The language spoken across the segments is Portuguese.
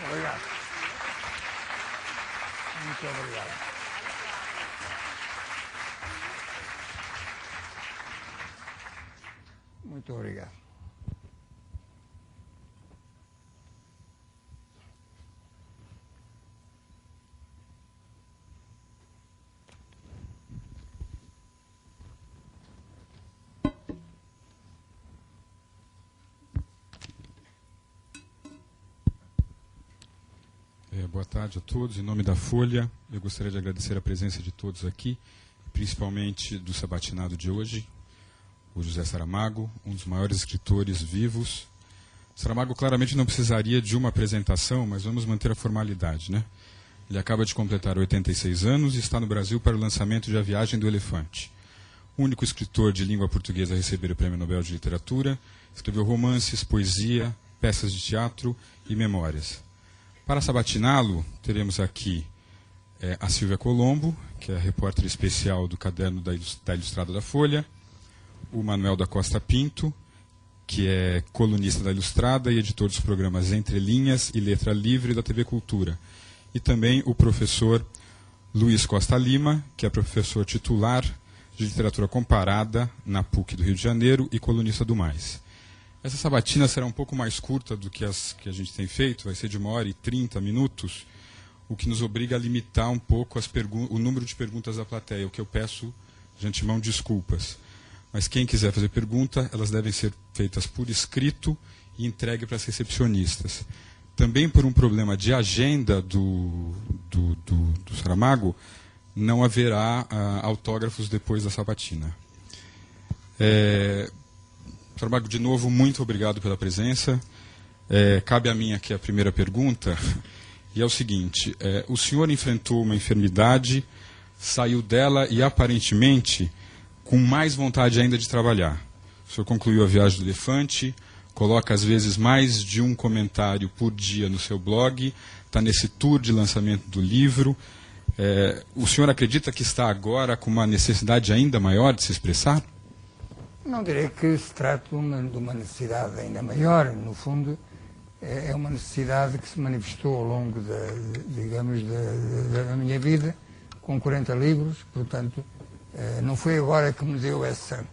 Obrigado. Muito obrigado. Muito obrigado. Boa tarde a todos. Em nome da Folha, eu gostaria de agradecer a presença de todos aqui, principalmente do sabatinado de hoje, o José Saramago, um dos maiores escritores vivos. Saramago claramente não precisaria de uma apresentação, mas vamos manter a formalidade, né? Ele acaba de completar 86 anos e está no Brasil para o lançamento de A Viagem do Elefante. O único escritor de língua portuguesa a receber o Prêmio Nobel de Literatura, escreveu romances, poesia, peças de teatro e memórias. Para sabatiná-lo, teremos aqui a Silvia Colombo, que é a repórter especial do caderno da Ilustrada da Folha, o Manuel da Costa Pinto, que é colunista da Ilustrada e editor dos programas Entre Linhas e Letra Livre da TV Cultura, e também o professor Luiz Costa Lima, que é professor titular de Literatura Comparada na PUC do Rio de Janeiro e colunista do Mais. Essa sabatina será um pouco mais curta do que as que a gente tem feito, vai ser de 1h30, o que nos obriga a limitar um pouco o número de perguntas da plateia, o que eu peço de antemão desculpas. Mas quem quiser fazer pergunta, elas devem ser feitas por escrito e entregue para as recepcionistas. Também por um problema de agenda do Saramago, não haverá autógrafos depois da sabatina. Saramago, de novo, muito obrigado pela presença. Cabe a mim aqui a primeira pergunta, e é o seguinte: o senhor enfrentou uma enfermidade, saiu dela e, aparentemente, com mais vontade ainda de trabalhar. O senhor concluiu A Viagem do Elefante, coloca, às vezes, mais de um comentário por dia no seu blog, está nesse tour de lançamento do livro. O senhor acredita que está agora com uma necessidade ainda maior de se expressar? Não direi que se trata de uma necessidade ainda maior. No fundo, é uma necessidade que se manifestou ao longo da minha vida, com 40 livros. Portanto, não foi agora que me deu essa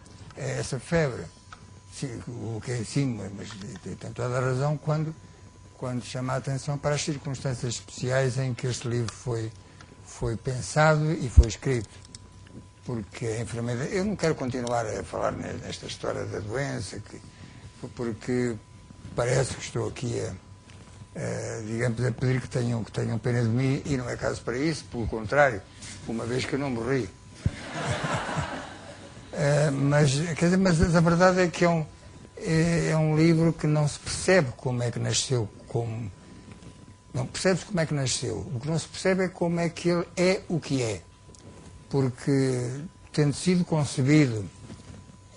febre. O que é assim, mas tem toda a razão quando chama a atenção para as circunstâncias especiais em que este livro foi pensado e foi escrito. Porque a enfermidade... Eu não quero continuar a falar nesta história da doença, porque parece que estou aqui a pedir que tenham pena de mim, e não é caso para isso, pelo contrário, uma vez que eu não morri. Mas a verdade é que é um livro que não se percebe como é que nasceu. Não percebe-se como é que nasceu. O que não se percebe é como é que ele é o que é. Porque, tendo sido concebido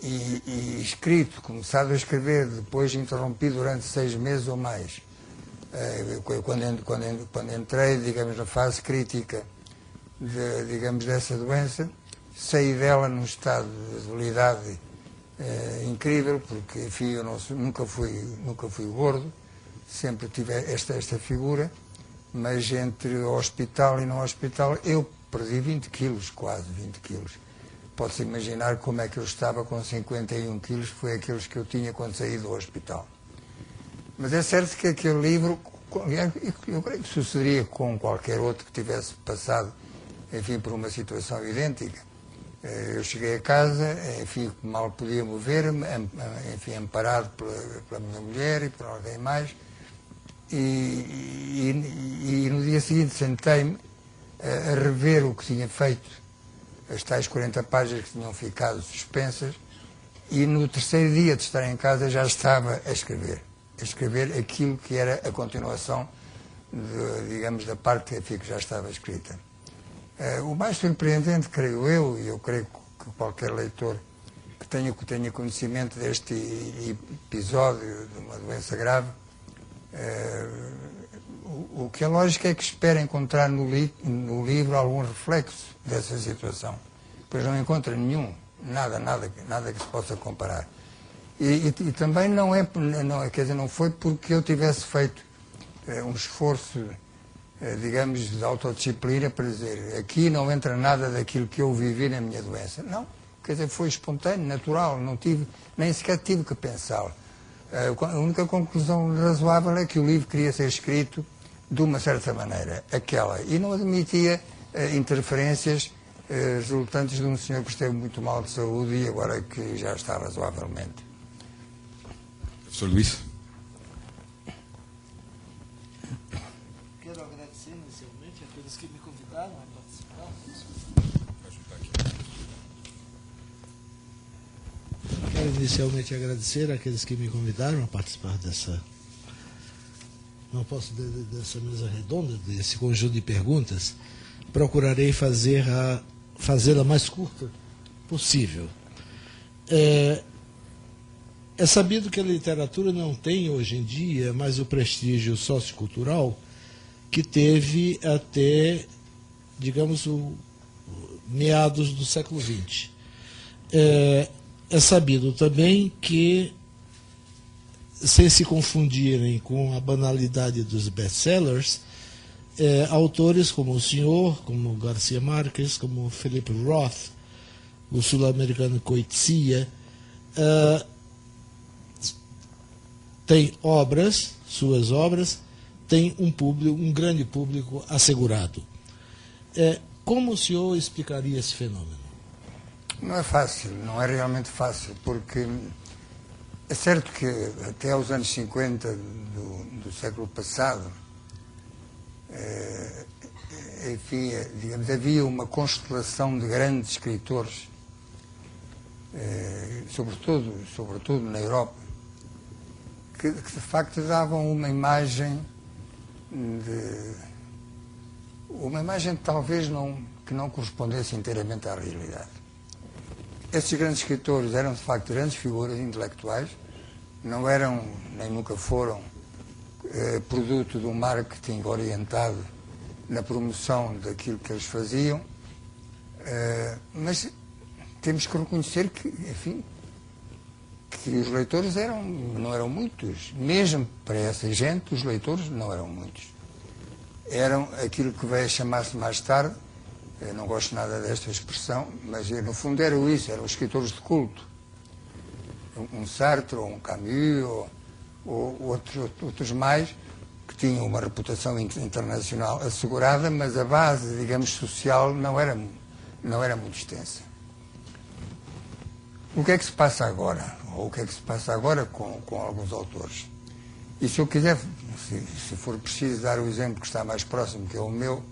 e escrito, começado a escrever, depois interrompido durante 6 meses ou mais, quando entrei, digamos, na fase crítica dessa doença, saí dela num estado de debilidade incrível, porque, enfim, eu nunca fui gordo, sempre tive esta figura, mas entre o hospital e não hospital, eu perdi 20 quilos, quase 20 quilos. Pode-se imaginar como é que eu estava com 51 quilos, que foi aqueles que eu tinha quando saí do hospital. Mas é certo que aquele livro, eu creio que sucederia com qualquer outro que tivesse passado, enfim, por uma situação idêntica. Eu cheguei a casa, enfim, mal podia mover-me, enfim, amparado pela minha mulher e por alguém mais, e no dia seguinte sentei-me a rever o que tinha feito, as tais 40 páginas que tinham ficado suspensas, e no terceiro dia de estar em casa já estava a escrever aquilo que era a continuação, digamos, da parte que já estava escrita. O mais surpreendente, creio eu, e eu creio que qualquer leitor que tenha conhecimento deste episódio de uma doença grave, o que é lógico é que espera encontrar no livro algum reflexo dessa situação, pois não encontra nenhum, nada que se possa comparar. E também não foi porque eu tivesse feito um esforço, digamos, de autodisciplina para dizer aqui não entra nada daquilo que eu vivi na minha doença. Não, quer dizer, foi espontâneo, natural, não tive, nem sequer tive que pensá-lo. A única conclusão razoável é que o livro queria ser escrito de uma certa maneira, aquela, e não admitia interferências resultantes de um senhor que esteve muito mal de saúde e agora que já está razoavelmente. Professor Luiz. Quero agradecer inicialmente àqueles que me convidaram a participar. Quero inicialmente agradecer àqueles que me convidaram a participar dessa mesa redonda, desse conjunto de perguntas. Procurarei fazê-la mais curta possível. É sabido que a literatura não tem hoje em dia mais o prestígio sociocultural que teve até, digamos, meados do século XX. É sabido também que, sem se confundirem com a banalidade dos best-sellers, autores como o senhor, como Garcia Marques, como Philip Roth, o sul-americano Coetzee, têm obras, suas obras, têm um grande público assegurado. Como o senhor explicaria esse fenômeno? Não é fácil, não é realmente fácil, porque é certo que até aos anos 50 do século passado, enfim, digamos, havia uma constelação de grandes escritores, sobretudo na Europa, que de facto davam uma imagem talvez que não correspondesse inteiramente à realidade. Esses grandes escritores eram de facto grandes figuras intelectuais, não eram, nem nunca foram, produto de um marketing orientado na promoção daquilo que eles faziam, mas temos que reconhecer que, enfim, que os leitores não eram muitos. Mesmo para essa gente, os leitores não eram muitos. Eram aquilo que veio a chamar-se mais tarde, eu não gosto nada desta expressão, mas no fundo eram os escritores de culto. Um Sartre, ou um Camus, ou outros mais, que tinham uma reputação internacional assegurada, mas a base, digamos, social não era muito extensa. O que é que se passa agora? Ou o que é que se passa agora com alguns autores? E se eu quiser, se for preciso dar o exemplo que está mais próximo, que é o meu,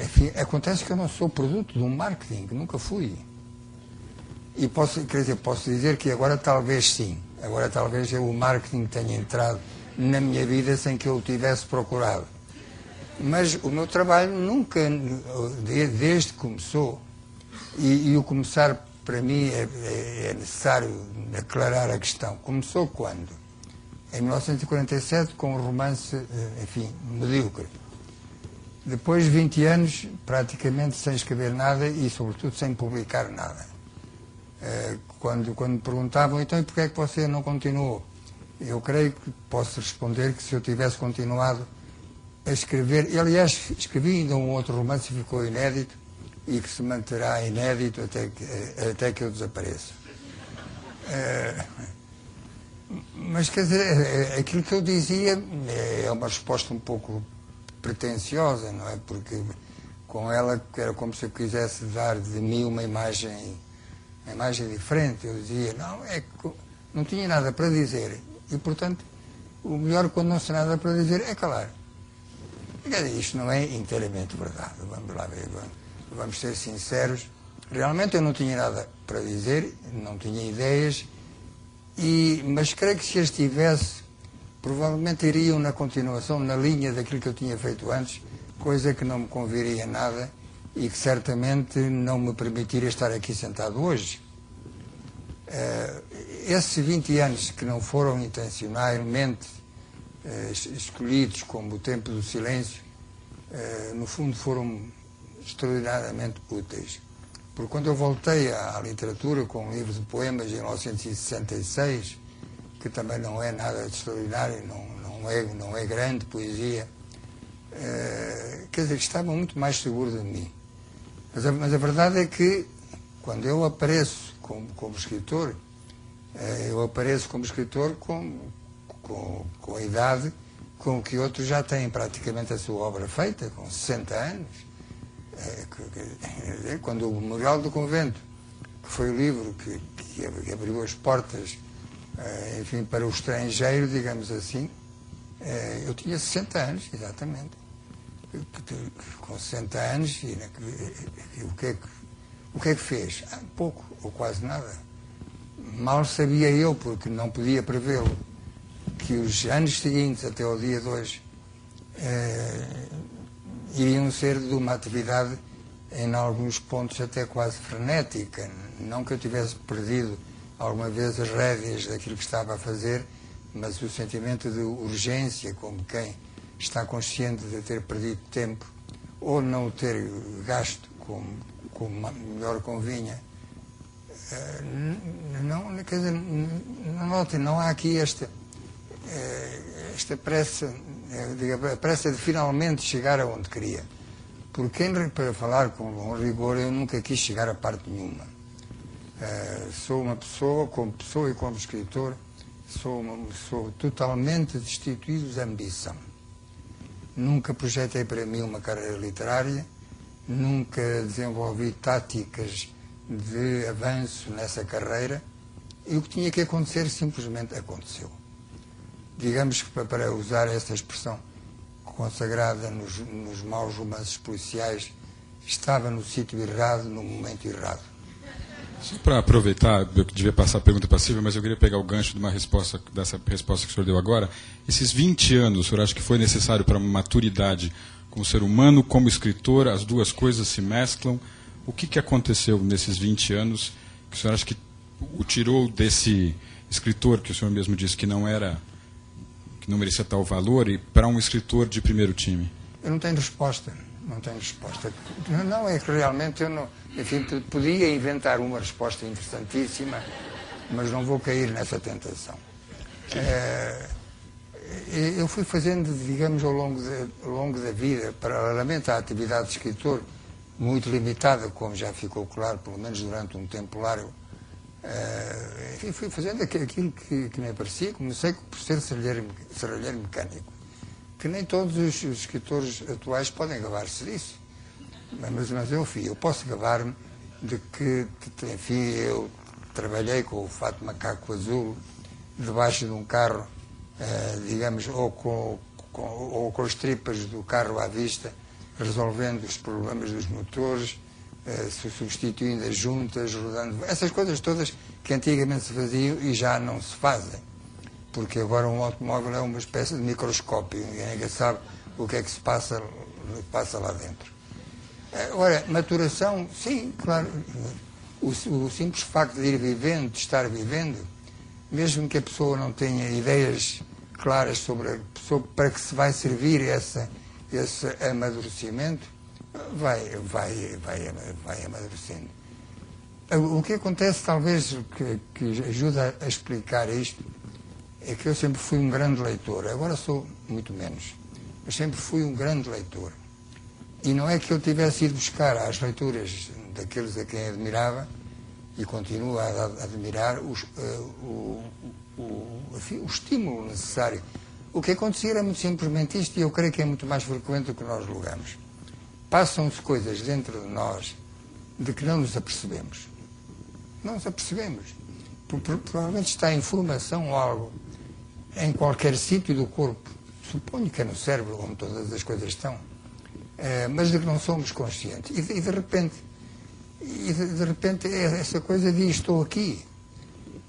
enfim, acontece que eu não sou produto de um marketing, que nunca fui. E posso dizer que agora talvez sim. Agora talvez o marketing tenha entrado na minha vida sem que eu o tivesse procurado. Mas o meu trabalho nunca, desde que começou, e o começar para mim é necessário aclarar a questão. Começou quando? Em 1947 com um romance, enfim, medíocre. Depois de 20 anos praticamente sem escrever nada e sobretudo sem publicar nada. Quando me perguntavam, então, e porquê é que você não continuou? Eu creio que posso responder que se eu tivesse continuado a escrever, e, aliás, escrevi ainda um outro romance que ficou inédito e que se manterá inédito até que eu desapareça. Mas, quer dizer, aquilo que eu dizia é uma resposta um pouco pretensiosa, não é? Porque com ela era como se eu quisesse dar de mim uma imagem diferente. Eu dizia, não tinha nada para dizer. E, portanto, o melhor quando não se tem nada para dizer é calar. Quer dizer, isto não é inteiramente verdade. Vamos lá ver, vamos ser sinceros. Realmente eu não tinha nada para dizer, não tinha ideias, mas creio que se as tivesse, provavelmente iriam na continuação, na linha daquilo que eu tinha feito antes, coisa que não me conviria nada e que certamente não me permitiria estar aqui sentado hoje. Esses 20 anos que não foram intencionalmente escolhidos como o tempo do silêncio, no fundo foram extraordinariamente úteis. Porque quando eu voltei à literatura com um livro de poemas em 1966, que também não é nada de extraordinário, não é grande poesia. Quer dizer, estava muito mais seguro de mim. Mas a verdade é que, quando eu apareço como escritor, eu apareço como escritor com a idade com que outros já têm praticamente a sua obra feita, com 60 anos. Quando o Memorial do Convento, que foi o livro que abriu as portas, enfim, para o estrangeiro, digamos assim, eu tinha 60 anos, exatamente. Com 60 anos, o que é que fez? Pouco, ou quase nada. Mal sabia eu, porque não podia prevê-lo, que os anos seguintes, até ao dia de hoje, iriam ser de uma atividade, em alguns pontos, até quase frenética. Não que eu tivesse perdido alguma vez as rédeas daquilo que estava a fazer, mas o sentimento de urgência, como quem está consciente de ter perdido tempo, ou não o ter gasto como melhor convinha. Quer dizer, notem, não há aqui esta pressa, a pressa de finalmente chegar aonde queria. Porque, para falar com rigor, eu nunca quis chegar a parte nenhuma. Sou uma pessoa, como pessoa e como escritor, sou totalmente destituído de ambição. Nunca projetei para mim uma carreira literária, nunca desenvolvi táticas de avanço nessa carreira, e o que tinha que acontecer simplesmente aconteceu. Digamos que, para usar essa expressão consagrada nos maus romances policiais, estava no sítio errado, no momento errado. Só para aproveitar, eu devia passar a pergunta passiva, mas eu queria pegar o gancho de uma resposta, dessa resposta que o senhor deu agora. Esses 20 anos, o senhor acha que foi necessário para uma maturidade como ser humano, como escritor, as duas coisas se mesclam? O que aconteceu nesses 20 anos que o senhor acha que o tirou desse escritor, que o senhor mesmo disse que não merecia tal valor, e para um escritor de primeiro time? Eu não tenho resposta. Não tenho resposta. Não, é que realmente eu não... Enfim, podia inventar uma resposta interessantíssima, mas não vou cair nessa tentação. Eu fui fazendo, digamos, ao longo da vida, paralelamente à atividade de escritor, muito limitada, como já ficou claro, pelo menos durante um tempo largo. Enfim, fui fazendo aquilo que me aparecia. Comecei por ser serralheiro mecânico, que nem todos os escritores atuais podem gabar-se disso. Mas eu posso gabar-me de que, enfim, eu trabalhei com o fato de macaco azul debaixo de um carro, digamos, ou com as tripas do carro à vista, resolvendo os problemas dos motores, substituindo as juntas, rodando, essas coisas todas que antigamente se faziam e já não se fazem, porque agora um automóvel é uma espécie de microscópio, ninguém sabe o que é que se passa lá dentro. Ora, maturação, sim, claro. O simples facto de ir vivendo, de estar vivendo, mesmo que a pessoa não tenha ideias claras para que se vai servir esse amadurecimento, vai amadurecendo. O que acontece, talvez, que ajuda a explicar isto, é que eu sempre fui um grande leitor. Agora sou muito menos, mas sempre fui um grande leitor. E não é que eu tivesse ido buscar às leituras daqueles a quem admirava, e continuo a admirar, o estímulo necessário. O que acontecia era muito simplesmente isto, e eu creio que é muito mais frequente do que nós julgamos. Passam-se coisas dentro de nós de que não nos apercebemos. Não nos apercebemos. Provavelmente está a informação ou algo em qualquer sítio do corpo. Suponho que é no cérebro, onde todas as coisas estão. Mas de que não somos conscientes. E de repente essa coisa diz: estou aqui.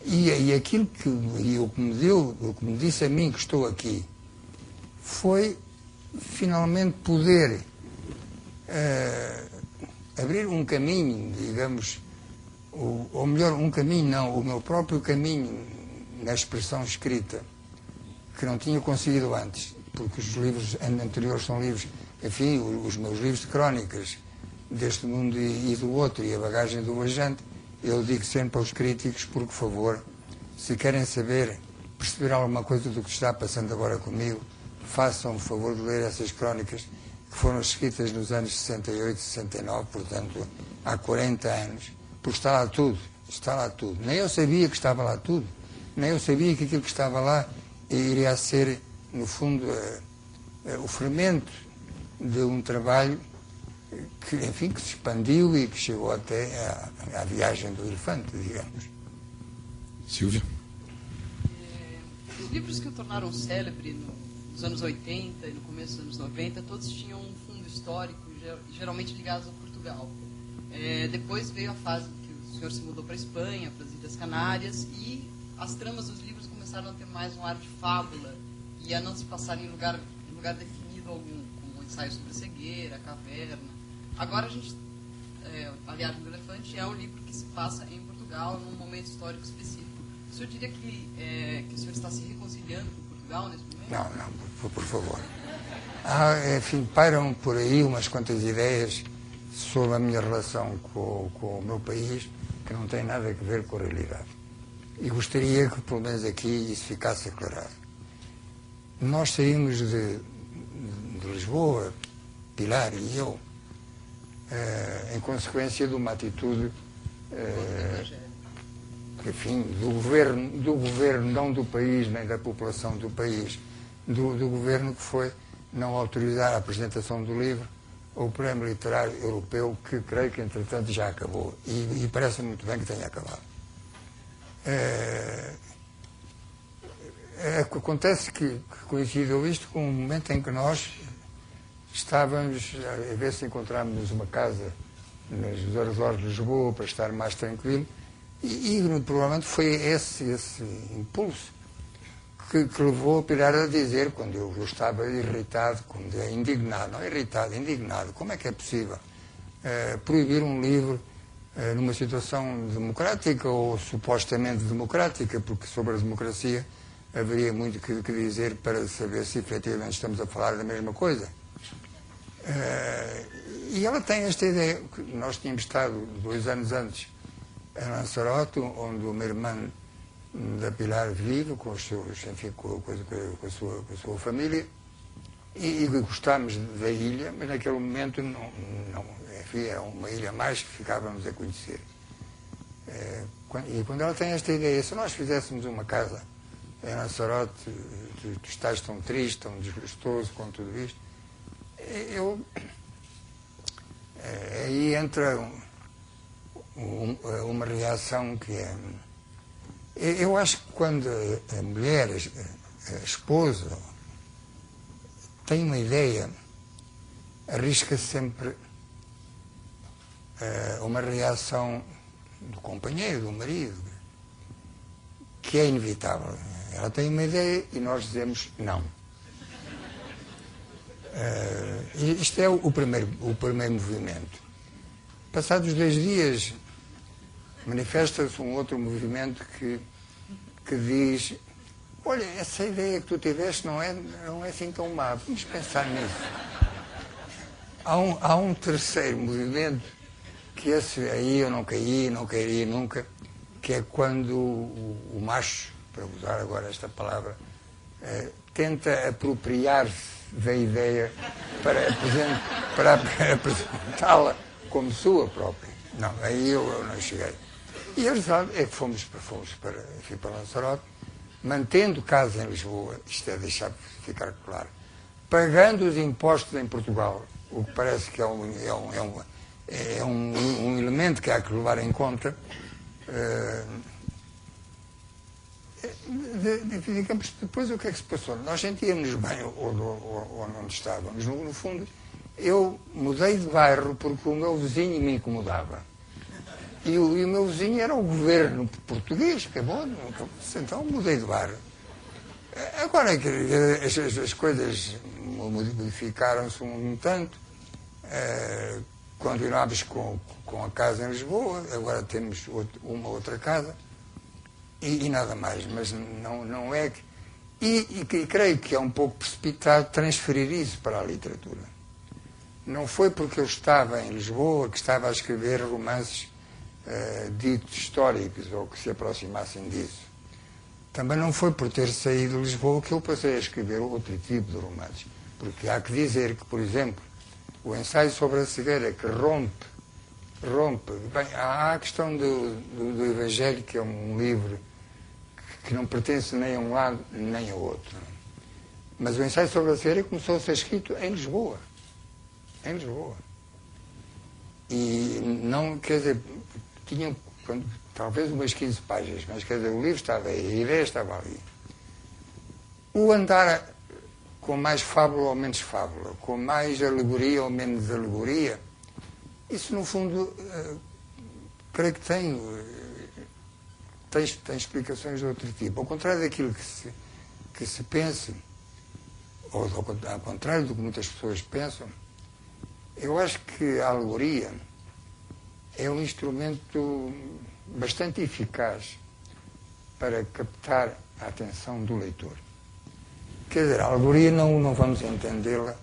E aquilo que me disse a mim que estou aqui, foi finalmente poder abrir um caminho, digamos, ou melhor, um caminho não, o meu próprio caminho na expressão escrita, que não tinha conseguido antes, porque os livros anteriores são livros, enfim, os meus livros de crónicas deste mundo e do outro, e a bagagem do viajante, eu digo sempre aos críticos, por favor, se querem saber perceber alguma coisa do que está passando agora comigo, façam o favor de ler essas crónicas que foram escritas nos anos 68, 69, portanto, há 40 anos, porque está lá tudo, está lá tudo. Nem eu sabia que estava lá tudo, nem eu sabia que aquilo que estava lá iria ser, no fundo, o fermento de um trabalho que, enfim, que se expandiu e que chegou até à viagem do elefante, digamos. Silvia? Os livros que o tornaram célebre nos anos 80 e no começo dos anos 90, todos tinham um fundo histórico, geralmente ligados a Portugal. Depois veio a fase que o senhor se mudou para a Espanha, para as Ilhas Canárias, e as tramas dos livros começaram a ter mais um ar de fábula e a não se passar em lugar definido algum, como o ensaio sobre a cegueira, a caverna. Agora a gente, A Viagem do Elefante é um livro que se passa em Portugal num momento histórico específico. O senhor diria que o senhor está se reconciliando com Portugal nesse momento? Não, por favor. Enfim, pairam por aí umas quantas ideias sobre a minha relação com o meu país que não têm nada a ver com a realidade. E gostaria que, pelo menos aqui, isso ficasse aclarado. Nós saímos de Lisboa, Pilar e eu, em consequência de uma atitude, enfim, do governo, não do país, nem da população do país, do governo, que foi não autorizar a apresentação do livro ao Prémio Literário Europeu, que creio que, entretanto, já acabou. E parece muito bem que tenha acabado. Acontece que coincidiu isto com um momento em que nós estávamos a ver se encontrávamos uma casa nos arredores de Lisboa para estar mais tranquilo, e provavelmente foi esse impulso que levou a Pilar a dizer, quando eu estava irritado, indignado, como é que é possível proibir um livro numa situação democrática ou supostamente democrática, porque sobre a democracia haveria muito que dizer para saber se efetivamente estamos a falar da mesma coisa. E ela tem esta ideia, que nós tínhamos estado 2 anos antes em Lanzarote, onde uma irmã da Pilar vive com os seus, enfim, com a sua família, e gostámos da ilha, mas naquele momento enfim, era uma ilha a mais que ficávamos a conhecer. E quando ela tem esta ideia, se nós fizéssemos uma casa em Lanzarote, tu estás tão triste, tão desgostoso com tudo isto, aí entra uma reação que é... Eu acho que quando a mulher, a esposa, tem uma ideia, arrisca sempre uma reação do companheiro, do marido, que é inevitável. Ela tem uma ideia e nós dizemos não. Isto é o primeiro movimento. Passados 2 dias, manifesta-se um outro movimento que diz: olha, essa ideia que tu tiveste não é assim tão má, vamos pensar nisso. Há um terceiro movimento, que esse aí eu não cairia nunca, que é quando o macho, para usar agora esta palavra, tenta apropriar-se da ideia para apresentá-la como sua própria. Não, aí eu não cheguei. E a verdade é que fomos para Lanzarote, mantendo casa em Lisboa, isto é deixar ficar claro, pagando os impostos em Portugal, o que parece que é um elemento que há que levar em conta. Digamos, depois o que é que se passou? Nós sentíamos bem onde estávamos. No fundo, eu mudei de bairro porque o meu vizinho me incomodava. E o meu vizinho era o governo português, que é bom, então mudei de bairro. Agora as coisas modificaram-se um tanto, continuámos com a casa em Lisboa, agora temos uma outra casa, e nada mais, mas não é que... E creio que é um pouco precipitado transferir isso para a literatura. Não foi porque eu estava em Lisboa que estava a escrever romances ditos históricos ou que se aproximassem disso. também não foi por ter saído de Lisboa que eu passei a escrever outro tipo de romances. Porque há que dizer que, por exemplo, o ensaio sobre a cegueira, que rompe. Bem, há a questão do Evangelho, que é um livro que não pertence nem a um lado nem ao outro. Mas o ensaio sobre a cegueira começou a ser escrito em Lisboa. Em Lisboa. E não, quer dizer, tinha talvez umas 15 páginas, mas quer dizer, o livro estava aí, a ideia estava ali. O andar com mais fábula ou menos fábula, com mais alegoria ou menos alegoria, isso no fundo, creio que tem explicações de outro tipo. Ao contrário daquilo que se pensa, ou ao contrário do que muitas pessoas pensam, eu acho que a alegoria é um instrumento bastante eficaz para captar a atenção do leitor. Quer dizer, a alegoria não vamos entendê-la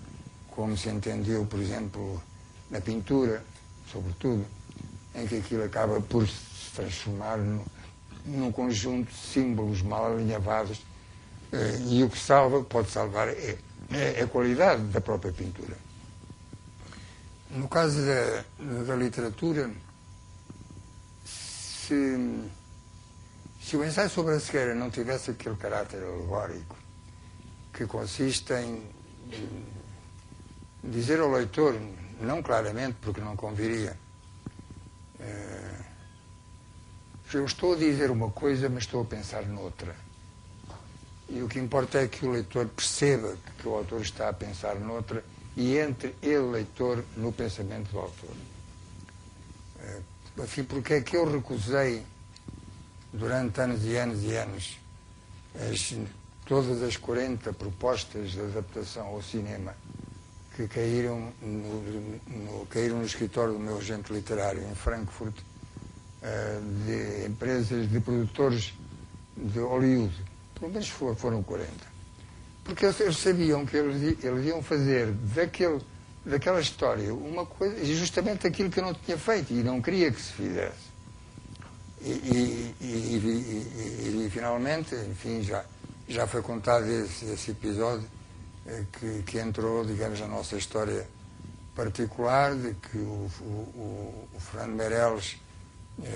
como se entendeu, por exemplo, na pintura, sobretudo, em que aquilo acaba por se transformar num conjunto de símbolos mal alinhavados, e o que pode salvar é a qualidade da própria pintura. No caso da literatura, se o ensaio sobre a cegueira não tivesse aquele caráter alegórico, que consiste em dizer ao leitor, não claramente, porque não conviria, eu estou a dizer uma coisa, mas estou a pensar noutra. E o que importa é que o leitor perceba que o autor está a pensar noutra e entre ele, leitor, no pensamento do autor. Assim, porque é que eu recusei, durante anos e anos e anos, todas as 40 propostas de adaptação ao cinema que caíram no escritório do meu agente literário em Frankfurt, de empresas de produtores de Hollywood. Pelo menos foram 40. Porque eles sabiam que eles iam fazer daquela história uma coisa, justamente aquilo que eu não tinha feito e não queria que se fizesse. E finalmente, enfim, já foi contado esse episódio que entrou, digamos, na nossa história particular, de que o Fernando Meirelles,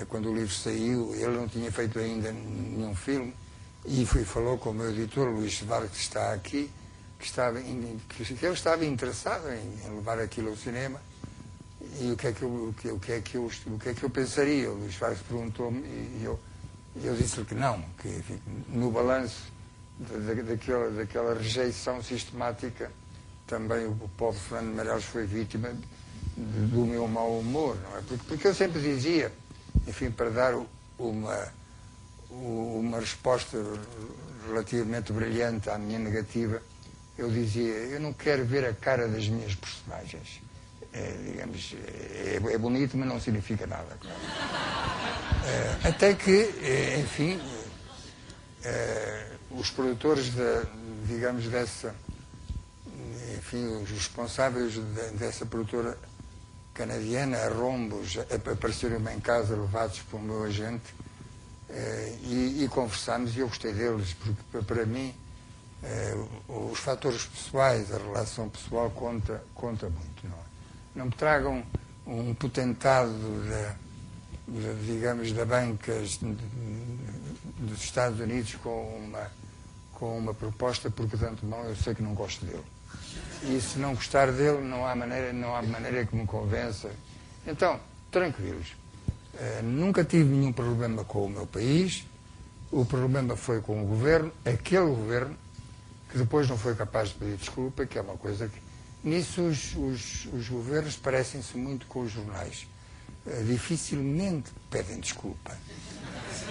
quando o livro saiu, ele não tinha feito ainda nenhum filme, e falou com o meu editor, Luís Vargas, que está aqui, que ele estava interessado em levar aquilo ao cinema, e o que é que eu pensaria? O Luís Vargas perguntou-me, e eu disse-lhe que não, que enfim, no balanço daquela rejeição sistemática, também o pobre Fernando Meirelles foi vítima do meu mau humor, não é? Porque eu sempre dizia, enfim, para dar uma resposta relativamente brilhante à minha negativa, eu dizia, eu não quero ver a cara das minhas personagens. Digamos, é bonito, mas não significa nada. Claro. Até que, enfim, os produtores, digamos, os responsáveis dessa produtora canadiana, a Rombos, apareceram-me em casa, levados por um meu agente, e conversámos, e eu gostei deles, porque para mim os fatores pessoais, a relação pessoal conta muito, não é? Não me tragam um potentado digamos, da banca dos Estados Unidos com uma proposta, porque de antemão eu sei que não gosto dele. E se não gostar dele, não há maneira que me convença. Então, tranquilos. Nunca tive nenhum problema com o meu país. O problema foi com o governo, aquele governo, que depois não foi capaz de pedir desculpa, que é uma coisa que... Nisso os governos parecem-se muito com os jornais. Dificilmente pedem desculpa.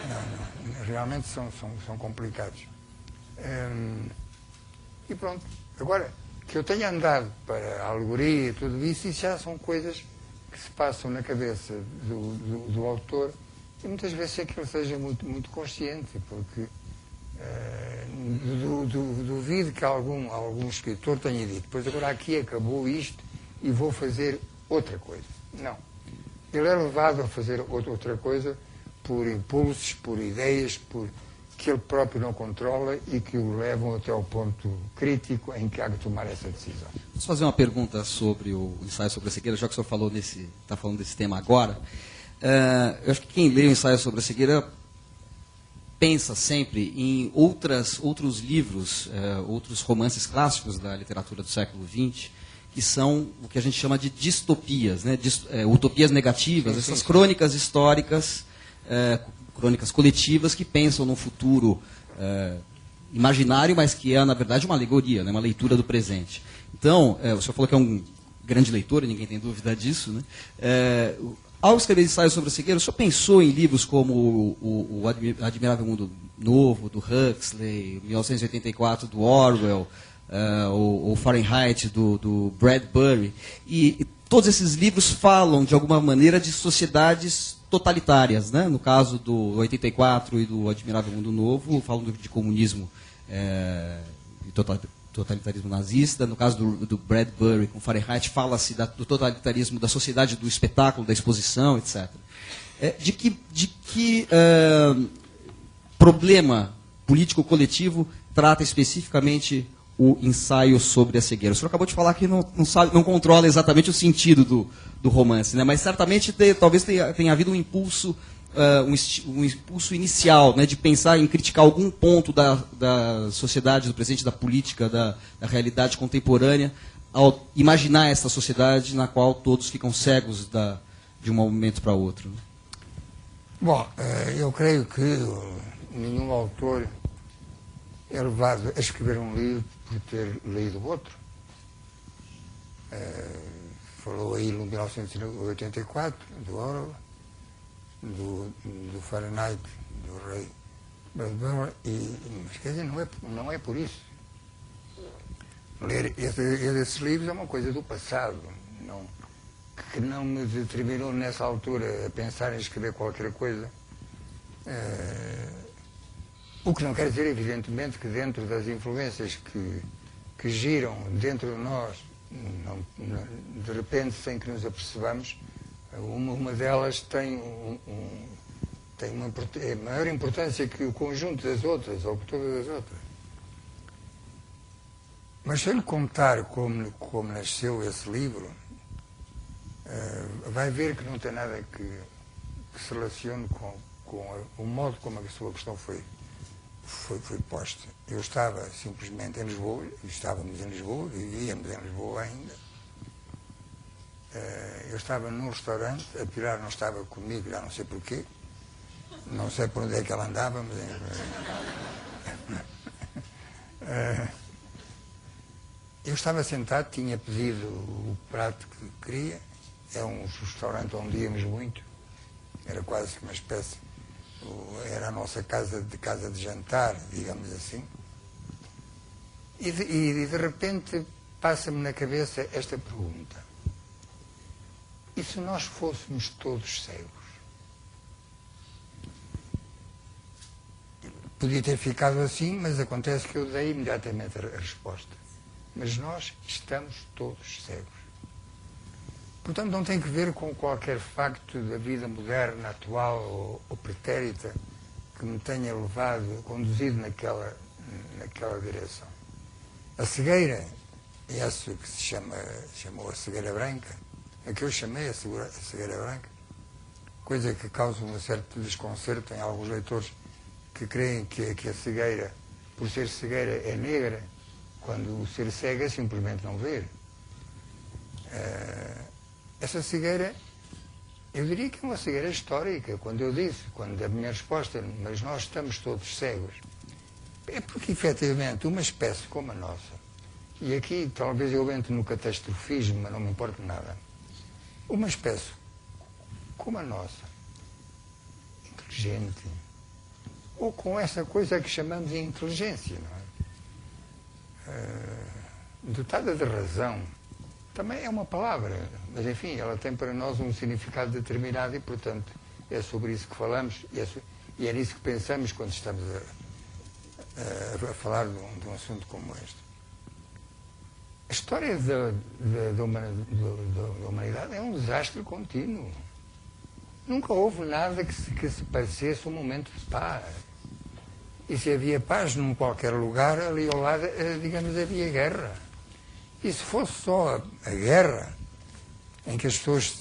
Não, realmente são complicados. E pronto. Agora, que eu tenha andado para a alegoria e tudo isso já são coisas que se passam na cabeça do autor, e muitas vezes é que ele seja muito, muito consciente, porque duvido que algum escritor tenha dito, pois agora aqui acabou isto e vou fazer outra coisa. Não. Ele é levado a fazer outra coisa por impulsos, por ideias, por que ele próprio não controla e que o levam até ao ponto crítico em que há que tomar essa decisão. Posso fazer uma pergunta sobre o ensaio sobre a cegueira, já que o senhor está falando desse tema agora. Eu acho que quem lê o ensaio sobre a cegueira pensa sempre em outros livros, outros romances clássicos da literatura do século XX, que são o que a gente chama de distopias, né? Utopias negativas, essas crônicas históricas, crônicas coletivas que pensam num futuro imaginário, mas que é, na verdade, uma alegoria, né? Uma leitura do presente. Então, o senhor falou que é um grande leitor, e ninguém tem dúvida disso, né? Ao escrever ensaio sobre a cegueira, o senhor pensou em livros como o Admirável Mundo Novo, do Huxley, 1984, do Orwell, o Fahrenheit, do Bradbury, e todos esses livros falam, de alguma maneira, de sociedades totalitárias, né? No caso do 84 e do Admirável Mundo Novo, falam de comunismo e totalitarismo nazista. No caso do Bradbury, com Fahrenheit, fala-se do totalitarismo da sociedade do espetáculo, da exposição, etc. De que problema político coletivo trata especificamente o ensaio sobre a cegueira? O senhor acabou de falar que não controla exatamente o sentido do romance, né? Mas certamente talvez tenha havido um impulso, um impulso inicial, né, de pensar em criticar algum ponto da sociedade, do presente, da política, da realidade contemporânea, ao imaginar essa sociedade na qual todos ficam cegos de um momento para outro. Bom, eu creio que nenhum autor é levado a escrever um livro por ter lido outro. Falou aí no 1984, do Orwell, do Fahrenheit, do Ray Bradbury, mas quer dizer, não é por isso. Ler esses livros é uma coisa do passado, que não me determinou nessa altura a pensar em escrever qualquer coisa. O que não quer dizer, evidentemente, que dentro das influências que giram dentro de nós, de repente, sem que nos apercebamos, uma delas tem uma maior importância que o conjunto das outras, ou que todas as outras. Mas se eu lhe contar como nasceu esse livro, vai ver que não tem nada que se relacione com o modo como a sua questão foi posta. Eu estava simplesmente em Lisboa, estávamos em Lisboa, vivíamos em Lisboa ainda. Eu estava num restaurante, a Pilar não estava comigo, já não sei porquê, não sei por onde é que ela andava, mas... eu estava sentado, tinha pedido o prato que queria, é um restaurante onde íamos muito, era quase uma espécie, era a nossa casa de jantar, digamos assim, e de repente passa-me na cabeça esta pergunta: e se nós fôssemos todos cegos? Podia ter ficado assim, mas acontece que eu dei imediatamente a resposta. Mas nós estamos todos cegos. Portanto, não tem que ver com qualquer facto da vida moderna, atual ou pretérita que me tenha conduzido naquela direção. A cegueira, essa que se chamou a cegueira branca, a que eu chamei a cegueira branca, coisa que causa um certo desconcerto em alguns leitores que creem que a cegueira, por ser cegueira, é negra, quando o ser cego é simplesmente não ver. Essa cegueira, eu diria que é uma cegueira histórica. Quando a minha resposta, mas nós estamos todos cegos, é porque, efetivamente, uma espécie como a nossa, e aqui talvez eu entre no catastrofismo, mas não me importa nada, uma espécie como a nossa, inteligente, ou com essa coisa que chamamos de inteligência, não é? Dotada de razão, também é uma palavra, mas enfim, ela tem para nós um significado determinado e, portanto, é sobre isso que falamos e é nisso que pensamos quando estamos a falar de um assunto como este. A história da humanidade é um desastre contínuo. Nunca houve nada que se parecesse um momento de paz. E se havia paz num qualquer lugar, ali ao lado, digamos, havia guerra. E se fosse só a guerra, em que as pessoas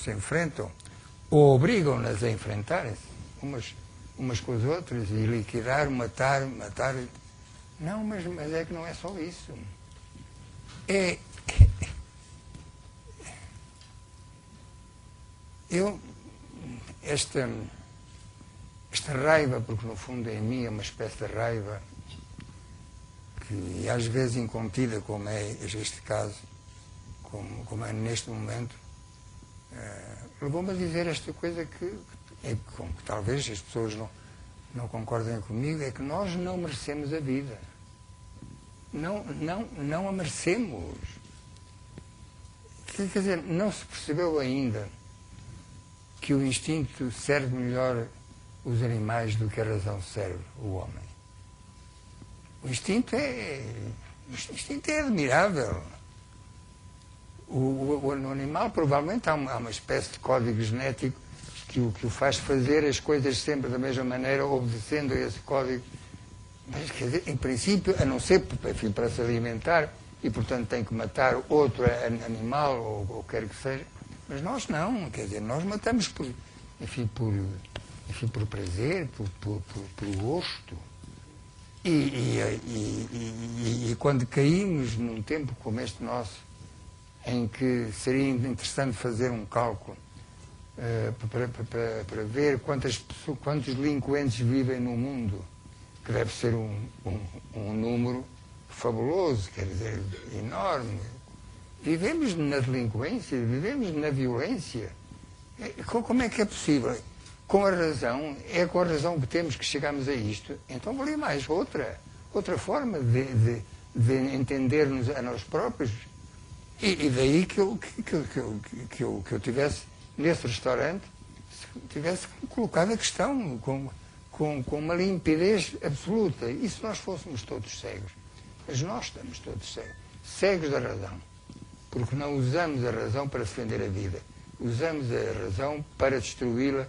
se enfrentam, ou obrigam-nas a enfrentarem-se, umas com as outras, e liquidar, matar. Não, mas é que não é só isso. Esta raiva, porque no fundo em mim é uma espécie de raiva que às vezes incontida, como é este caso, como é neste momento, levou-me a dizer esta coisa que talvez as pessoas não concordem comigo, é que nós não merecemos a vida. Não a merecemos. Quer dizer, não se percebeu ainda que o instinto serve melhor os animais do que a razão serve o homem. O instinto é admirável. No animal provavelmente há uma espécie de código genético que o faz fazer as coisas sempre da mesma maneira, obedecendo a esse código. Mas, quer dizer, em princípio, a não ser enfim, para se alimentar, e portanto tem que matar outro animal, ou quer que seja, mas nós não, quer dizer, nós matamos por prazer, por gosto. E quando caímos num tempo como este nosso, em que seria interessante fazer um cálculo para ver quantos delinquentes vivem no mundo, que deve ser um número fabuloso, quer dizer, enorme. Vivemos na delinquência, vivemos na violência. Como é que é possível? Com a razão, é com a razão que temos que chegamos a isto. Então valia mais outra forma de entendermos a nós próprios. E daí que eu tivesse, nesse restaurante, tivesse colocado a questão com uma limpidez absoluta. E se nós fôssemos todos cegos? Mas nós estamos todos cegos. Cegos da razão. Porque não usamos a razão para defender a vida. Usamos a razão para destruí-la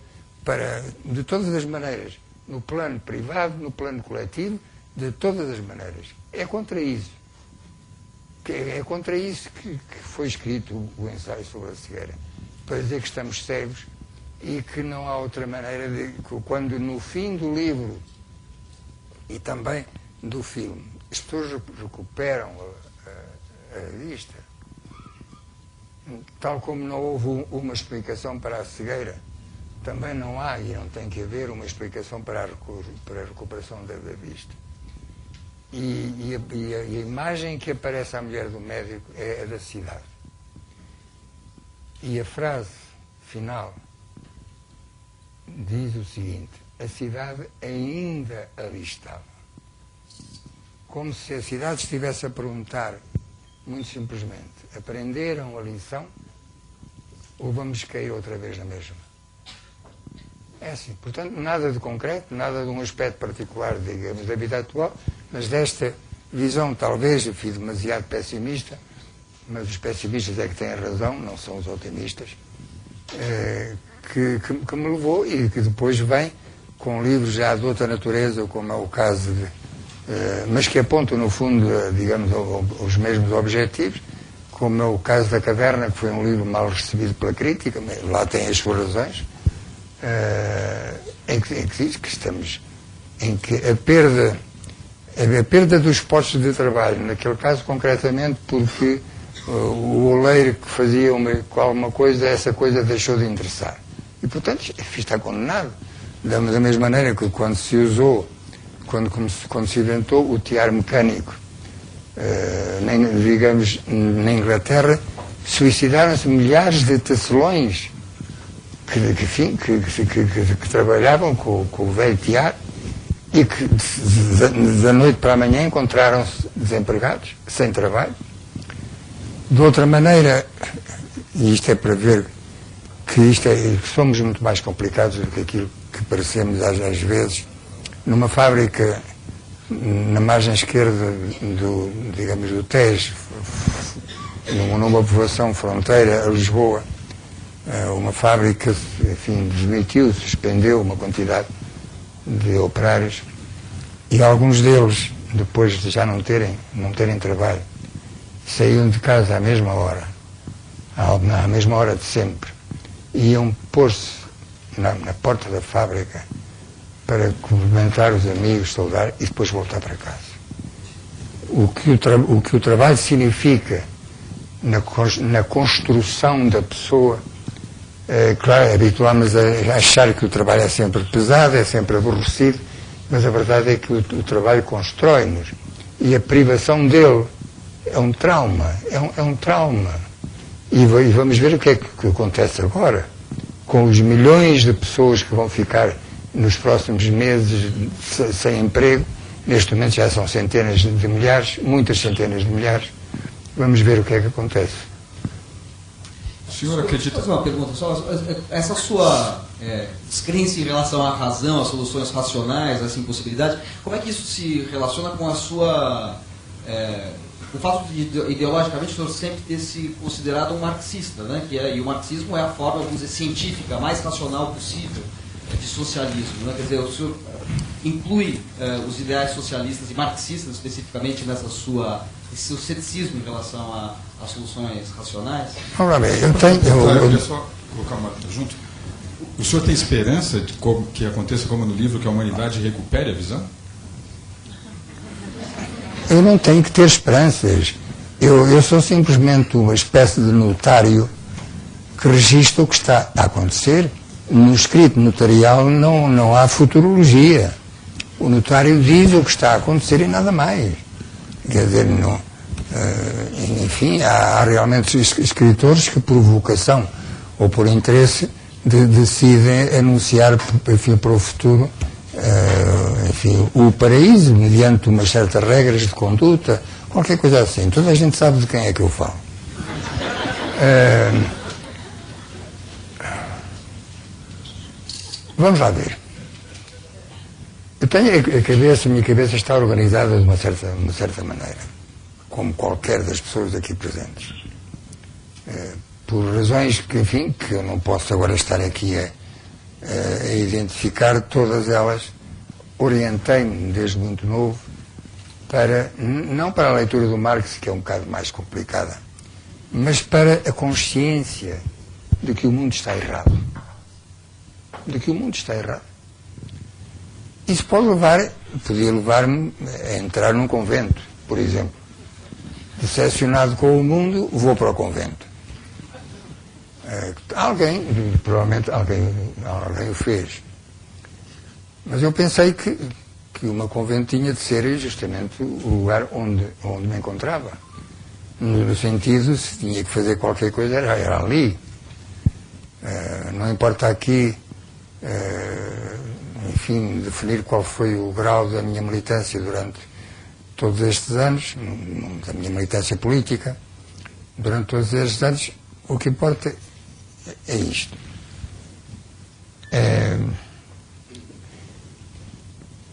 de todas as maneiras. No plano privado, no plano coletivo, de todas as maneiras. É contra isso. É contra isso que foi escrito o ensaio sobre a cegueira. Para dizer que estamos cegos e que não há outra maneira quando no fim do livro e também do filme as pessoas recuperam a vista, tal como não houve uma explicação para a cegueira, também não há e não tem que haver uma explicação para a recuperação da vista. E a imagem que aparece à mulher do médico é a da cidade. E a frase final diz o seguinte: a cidade ainda ali estava. Como se a cidade estivesse a perguntar, muito simplesmente, aprenderam a lição ou vamos cair outra vez na mesma? É assim, portanto, nada de concreto, nada de um aspecto particular, digamos, da vida atual, mas desta visão, talvez, eu fui demasiado pessimista, mas os pessimistas é que têm razão, não são os otimistas, que me levou e que depois vem com livros já de outra natureza, como é o caso mas que apontam, no fundo, digamos, aos mesmos objetivos, como é o caso da Caverna, que foi um livro mal recebido pela crítica, mas lá tem as suas razões, em que diz que estamos, em que a perda dos postos de trabalho, naquele caso concretamente porque o oleiro que fazia alguma coisa, essa coisa deixou de interessar. E, portanto, está condenado. Da mesma maneira que quando se usou, quando se inventou o tear mecânico, digamos, na Inglaterra, suicidaram-se milhares de tecelões que trabalhavam com o velho tear e que da noite para a manhã encontraram-se desempregados, sem trabalho. De outra maneira, e isto é para ver que somos muito mais complicados do que aquilo que parecemos às vezes, numa fábrica na margem esquerda do Tejo, numa povoação fronteira a Lisboa, uma fábrica, enfim, demitiu, suspendeu uma quantidade de operários E alguns deles, depois de já não terem trabalho, saíam de casa à mesma hora, à mesma hora de sempre, e iam pôr-se na porta da fábrica para cumprimentar os amigos, saudar e depois voltar para casa. O que o trabalho significa na construção da pessoa, claro, habituámos a achar que o trabalho é sempre pesado, é sempre aborrecido, mas a verdade é que o trabalho constrói-nos e a privação dele é um trauma, é um trauma. E vamos ver o que é que acontece agora com os milhões de pessoas que vão ficar nos próximos meses sem emprego. Neste momento já são centenas de milhares, muitas centenas de milhares. Vamos ver o que é que acontece. O senhor acredita... Vou fazer uma pergunta só. Essa sua descrença em relação à razão, às soluções racionais, essa impossibilidade, como é que isso se relaciona com a sua... o fato de, ideologicamente, o senhor sempre ter se considerado um marxista, né? E o marxismo é a forma, vamos dizer, científica, mais racional possível de socialismo, né? Quer dizer, o senhor inclui os ideais socialistas e marxistas, especificamente, esse seu ceticismo em relação às soluções racionais? Vamos lá ver, eu queria só colocar uma junto. O senhor tem esperança de que aconteça como no livro, que a humanidade recupere a visão? Eu não tenho que ter esperanças. Eu sou simplesmente uma espécie de notário que registra o que está a acontecer. No escrito notarial não há futurologia. O notário diz o que está a acontecer e nada mais. Quer dizer, enfim, há realmente escritores que, por vocação ou por interesse, decidem anunciar, enfim, para o futuro, enfim, o paraíso, mediante umas certas regras de conduta, qualquer coisa assim. Toda a gente sabe de quem é que eu falo. Vamos lá ver. Eu tenho a minha cabeça está organizada de uma certa maneira, como qualquer das pessoas aqui presentes. Por razões que, enfim, que eu não posso agora estar aqui a identificar, todas elas orientei-me desde muito novo não para a leitura do Marx, que é um bocado mais complicada, mas para a consciência de que o mundo está errado. De que o mundo está errado. Isso podia levar-me a entrar num convento, por exemplo. Decepcionado com o mundo, vou para o convento. Provavelmente alguém o fez. Mas eu pensei que uma convento tinha de ser justamente o lugar onde me encontrava. No sentido, se tinha que fazer qualquer coisa, era ali. Não importa aqui, enfim, definir qual foi o grau da minha militância durante todos estes anos, da minha militância política, durante todos estes anos. O que importa é isto.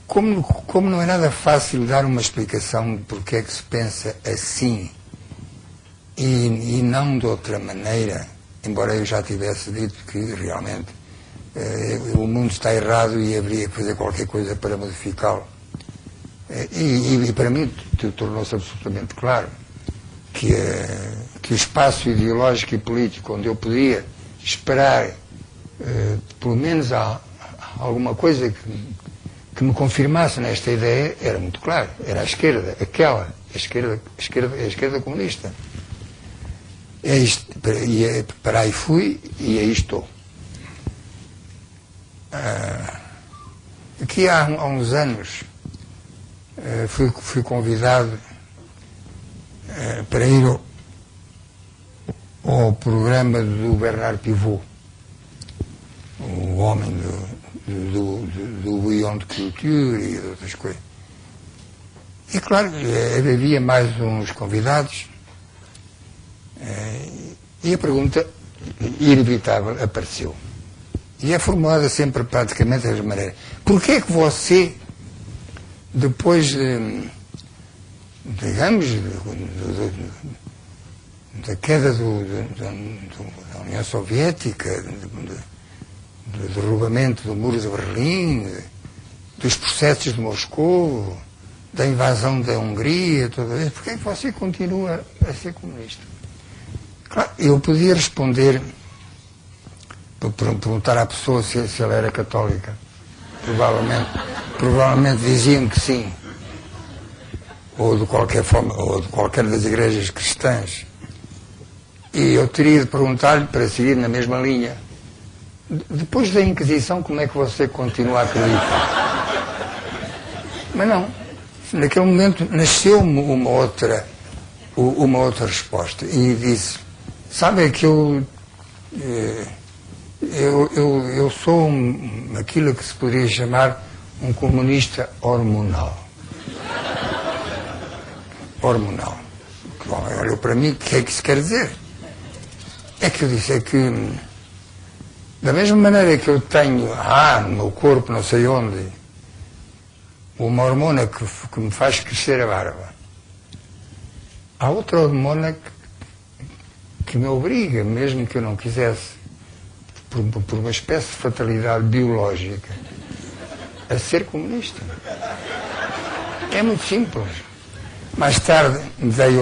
Como não é nada fácil dar uma explicação de porque é que se pensa assim e não de outra maneira, embora eu já tivesse dito que realmente o mundo está errado e haveria que fazer qualquer coisa para modificá-lo. E para mim tornou-se absolutamente claro que o espaço ideológico e político onde eu podia esperar pelo menos alguma coisa que me confirmasse nesta ideia era muito claro. Era a esquerda, a esquerda comunista. Para aí fui e aí estou. Aqui há uns anos fui convidado para ir ao programa do Bernard Pivot, o homem do Beyond Culture e de outras coisas. E claro, havia mais uns convidados e a pergunta inevitável apareceu. E é formulada sempre praticamente dessa maneira. Porquê é que você, depois digamos, da queda da União Soviética, do derrubamento do muro de Berlim, dos processos de Moscou, da invasão da Hungria, tudo isso, porque é que você continua a ser comunista? Claro, eu podia responder, perguntar à pessoa se ela era católica. Provavelmente diziam que sim. Ou de qualquer forma, ou de qualquer das igrejas cristãs. E eu teria de perguntar-lhe, para seguir na mesma linha, depois da Inquisição, como é que você continua a acreditar? Mas não. Naquele momento nasceu-me uma outra resposta. E disse, sabe que eu sou aquilo que se poderia chamar um comunista hormonal. Hormonal. Olha, para mim, o que é que isso quer dizer? É que eu disse, é que da mesma maneira que eu tenho no meu corpo, não sei onde, uma hormona que me faz crescer a barba, há outra hormona que me obriga, mesmo que eu não quisesse, por uma espécie de fatalidade biológica, a ser comunista. É muito simples. Mais tarde dei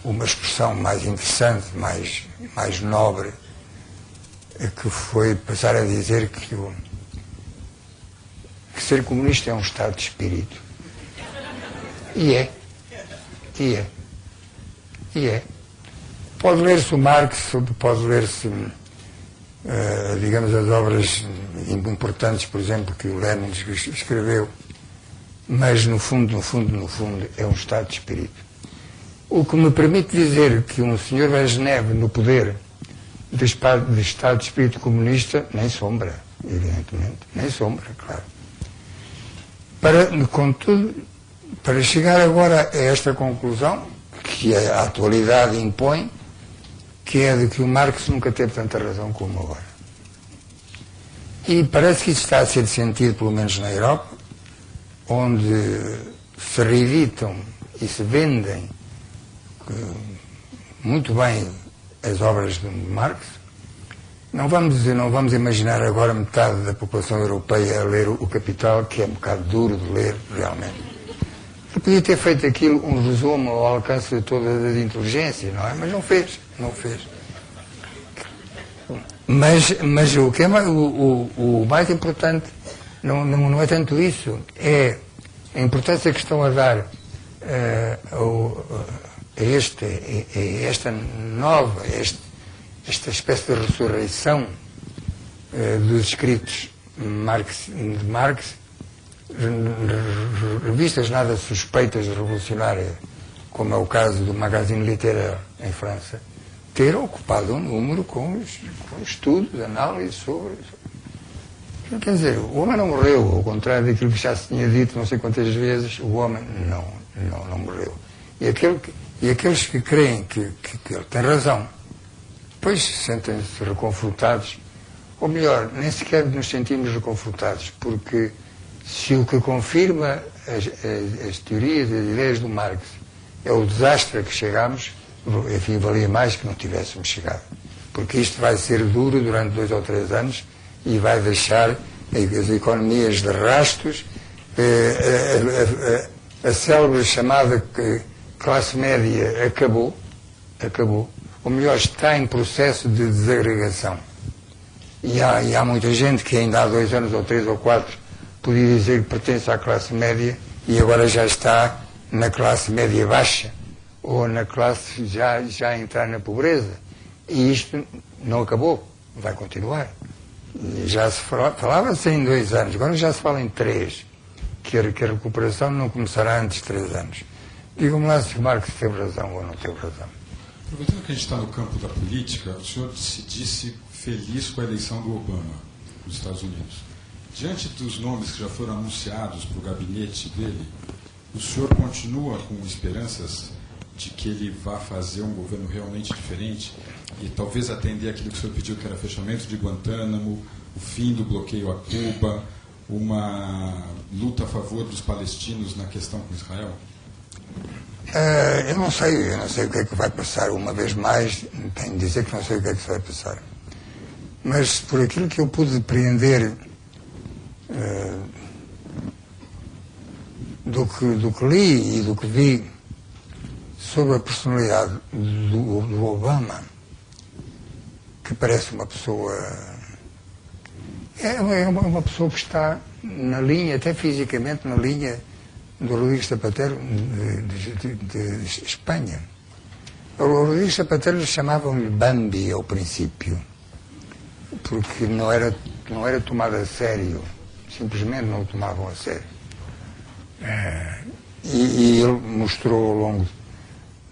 uma expressão mais interessante, mais nobre, que foi passar a dizer que ser comunista é um estado de espírito. E é. Pode ler-se o Marx, pode ler-se, digamos, as obras importantes, por exemplo, que o Lenin escreveu, mas no fundo, é um estado de espírito. O que me permite dizer que um senhor Brezhnev no poder de estado de espírito comunista, nem sombra, evidentemente, nem sombra, claro. Contudo, para chegar agora a esta conclusão, que a atualidade impõe, que é de que o Marx nunca teve tanta razão como agora. E parece que isso está a ser sentido, pelo menos na Europa, onde se reeditam e se vendem muito bem as obras de Marx. Não vamos imaginar agora metade da população europeia a ler o Capital, que é um bocado duro de ler, realmente. Eu podia ter feito aquilo um resumo ao alcance de todas as inteligências, não é? Mas não fez. Mas o que é o mais importante não é tanto isso, é a importância que estão a dar a esta espécie de ressurreição dos escritos de Marx, revistas nada suspeitas de revolucionária, como é o caso do Magazine Littéraire em França, ter ocupado um número com estudos, análises sobre. Quer dizer, o homem não morreu, ao contrário daquilo que já se tinha dito não sei quantas vezes, o homem não morreu. E aqueles que creem que ele tem razão, depois sentem-se reconfortados, ou melhor, nem sequer nos sentimos reconfortados, porque se o que confirma as teorias e as ideias do Marx é o desastre a que chegámos, enfim, valia mais que não tivéssemos chegado. Porque isto vai ser duro durante 2 ou 3 anos e vai deixar as economias de rastos, a célebre chamada classe média acabou, ou melhor, está em processo de desagregação. E há muita gente que ainda há 2 anos ou 3 ou 4 podia dizer que pertence à classe média e agora já está na classe média baixa ou na classe já a entrar na pobreza. E isto não acabou, vai continuar. Já se falava-se em 2 anos, agora já se fala em 3, que a recuperação não começará antes de 3 anos. Digam-me lá se o Marx teve razão ou não teve razão. Aproveitando que a gente está no campo da política, o senhor se disse feliz com a eleição do Obama nos Estados Unidos. Diante dos nomes que já foram anunciados para o gabinete dele, o senhor continua com esperanças de que ele vá fazer um governo realmente diferente e talvez atender aquilo que o senhor pediu, que era fechamento de Guantánamo, o fim do bloqueio a Cuba, uma luta a favor dos palestinos na questão com Israel? Eu não sei o que é que vai passar. Uma vez mais, tenho de dizer que não sei o que é que vai passar. Mas por aquilo que eu pude depreender do que li e do que vi sobre a personalidade do Obama, que parece uma pessoa... É uma pessoa que está na linha, até fisicamente, na linha do Rodrigo Zapatero de Espanha. O Rodrigo Zapatero chamavam-lhe Bambi ao princípio, porque não era tomado a sério, simplesmente não o tomavam a sério. E ele mostrou ao longo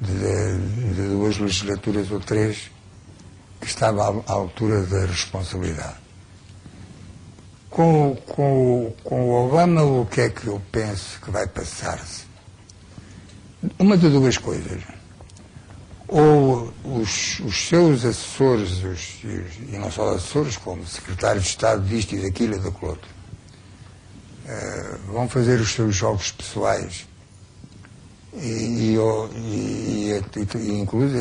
de 2 legislaturas ou 3 que estava à altura da responsabilidade. Com o Obama, o que é que eu penso que vai passar-se? Uma de 2 coisas. Ou os seus assessores, e não só assessores, como secretários de Estado disto e daquilo e daquilo outro, vão fazer os seus jogos pessoais e inclusive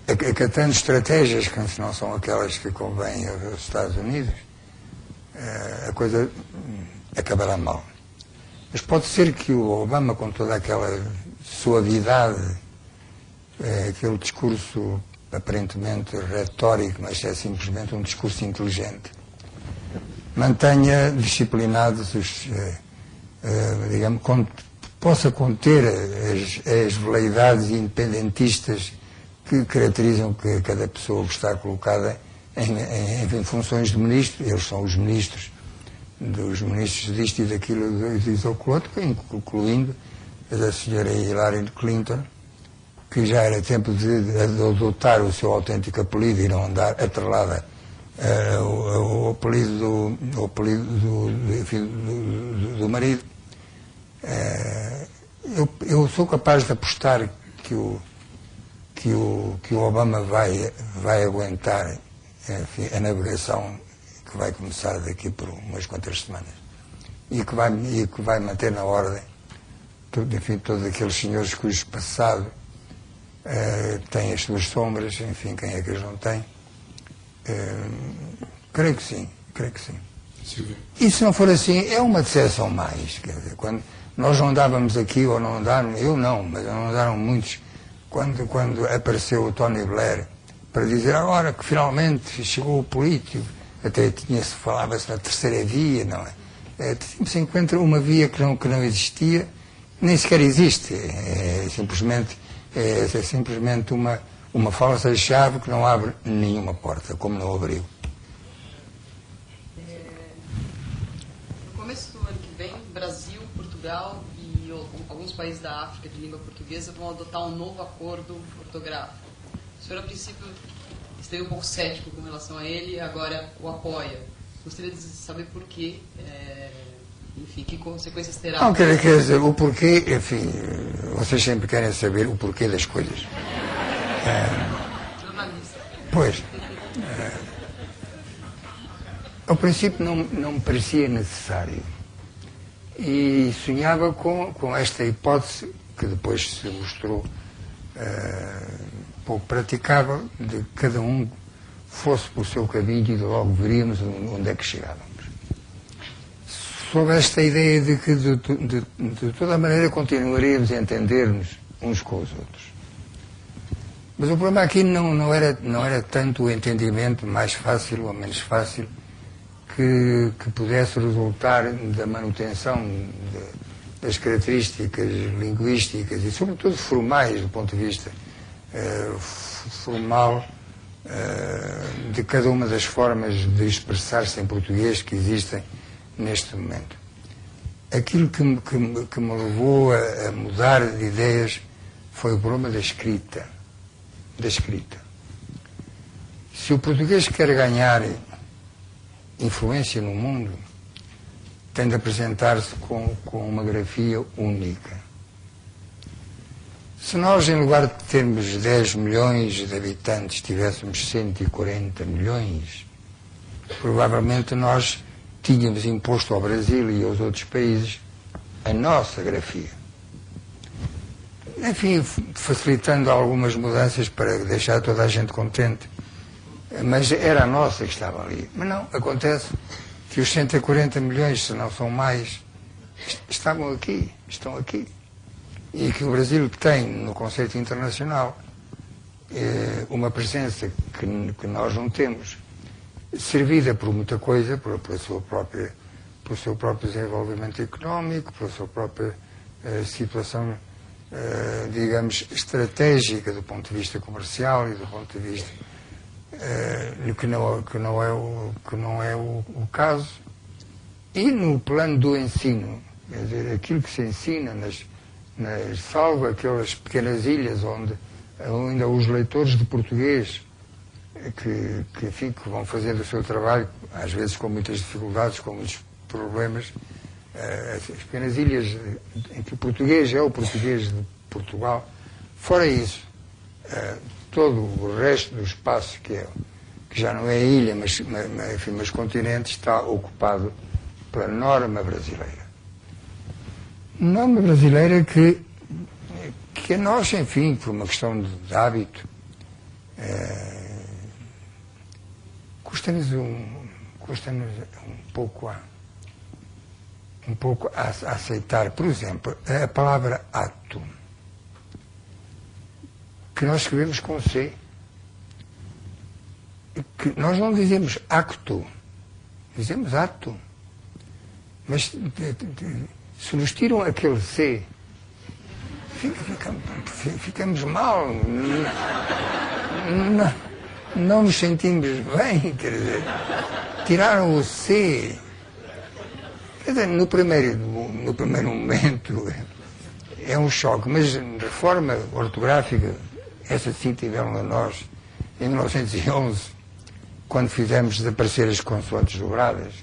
acatando estratégias que não são aquelas que convêm aos Estados Unidos, a coisa acabará mal. Mas pode ser que o Obama, com toda aquela suavidade, aquele discurso aparentemente retórico, mas é simplesmente um discurso inteligente, mantenha disciplinados digamos, possa conter as veleidades independentistas que caracterizam que cada pessoa que está colocada em funções de ministro. Eles são os ministros dos ministros disto e daquilo e do outro, incluindo a da senhora Hillary Clinton, que já era tempo de adotar o seu autêntico apelido e não andar atrelada o apelido do marido. Eu sou capaz de apostar que o Obama vai aguentar, enfim, a navegação que vai começar daqui por umas quantas semanas e que vai manter na ordem todos aqueles senhores cujo passado tem as suas sombras, enfim, quem é que eles não têm? Creio que sim. Silvio. E se não for assim, é uma decepção mais. Quer dizer, quando nós não andávamos aqui, ou não andaram, eu não, mas não andaram muitos, quando apareceu o Tony Blair para dizer agora que finalmente chegou o político, até falava-se na terceira via, não é? Se encontra uma via que não existia, nem sequer existe, é simplesmente uma falsa chave que não abre nenhuma porta, como não abriu. No começo do ano que vem, Brasil, Portugal e alguns países da África de língua portuguesa vão adotar um novo acordo ortográfico. O senhor, a princípio, esteve um pouco cético com relação a ele e agora o apoia. Gostaria de saber por quê, enfim, que consequências terá. Não, quer dizer, o porquê, enfim, vocês sempre querem saber o porquê das coisas. Jornalista. Pois. Ao princípio não me parecia necessário. E sonhava com esta hipótese, que depois se mostrou pouco praticável, de que cada um fosse por seu caminho e logo veríamos onde é que chegávamos. Sob esta ideia de que de toda a maneira continuaríamos a entender-nos uns com os outros. Mas o problema aqui não era tanto o entendimento mais fácil ou menos fácil que pudesse resultar da manutenção das características linguísticas e sobretudo formais do ponto de vista formal de cada uma das formas de expressar-se em português que existem neste momento. Aquilo que me levou a mudar de ideias foi o problema da escrita. Se o português quer ganhar influência no mundo, tem de apresentar-se com uma grafia única. Se nós, em lugar de termos 10 milhões de habitantes, tivéssemos 140 milhões, provavelmente nós tínhamos imposto ao Brasil e aos outros países a nossa grafia. Enfim, facilitando algumas mudanças para deixar toda a gente contente. Mas era a nossa que estava ali. Mas não, acontece que os 140 milhões, se não são mais, estavam aqui, estão aqui. E que o Brasil tem no conceito internacional uma presença que nós não temos, servida por muita coisa, pelo seu próprio desenvolvimento económico, pela sua própria situação, digamos, estratégica do ponto de vista comercial e do ponto de vista que não é o caso. E no plano do ensino, quer dizer, aquilo que se ensina salvo aquelas pequenas ilhas onde ainda os leitores de português que vão fazendo o seu trabalho, às vezes com muitas dificuldades, com muitos problemas, as pequenas ilhas em que o português é o português de Portugal. Fora isso, todo o resto do espaço, que já não é ilha, mas continente, está ocupado pela norma brasileira. Norma brasileira que a nós, enfim, por uma questão de hábito, custa-nos um pouco a aceitar. Por exemplo, a palavra ato, que nós escrevemos com C, que nós não dizemos acto, dizemos ato. Mas se nos tiram aquele C, ficamos mal, não nos sentimos bem, quer dizer, tiraram o C. Quer dizer, no primeiro momento é um choque, mas de forma ortográfica, essa sim tivemos nós, em 1911, quando fizemos desaparecer as consoantes dobradas,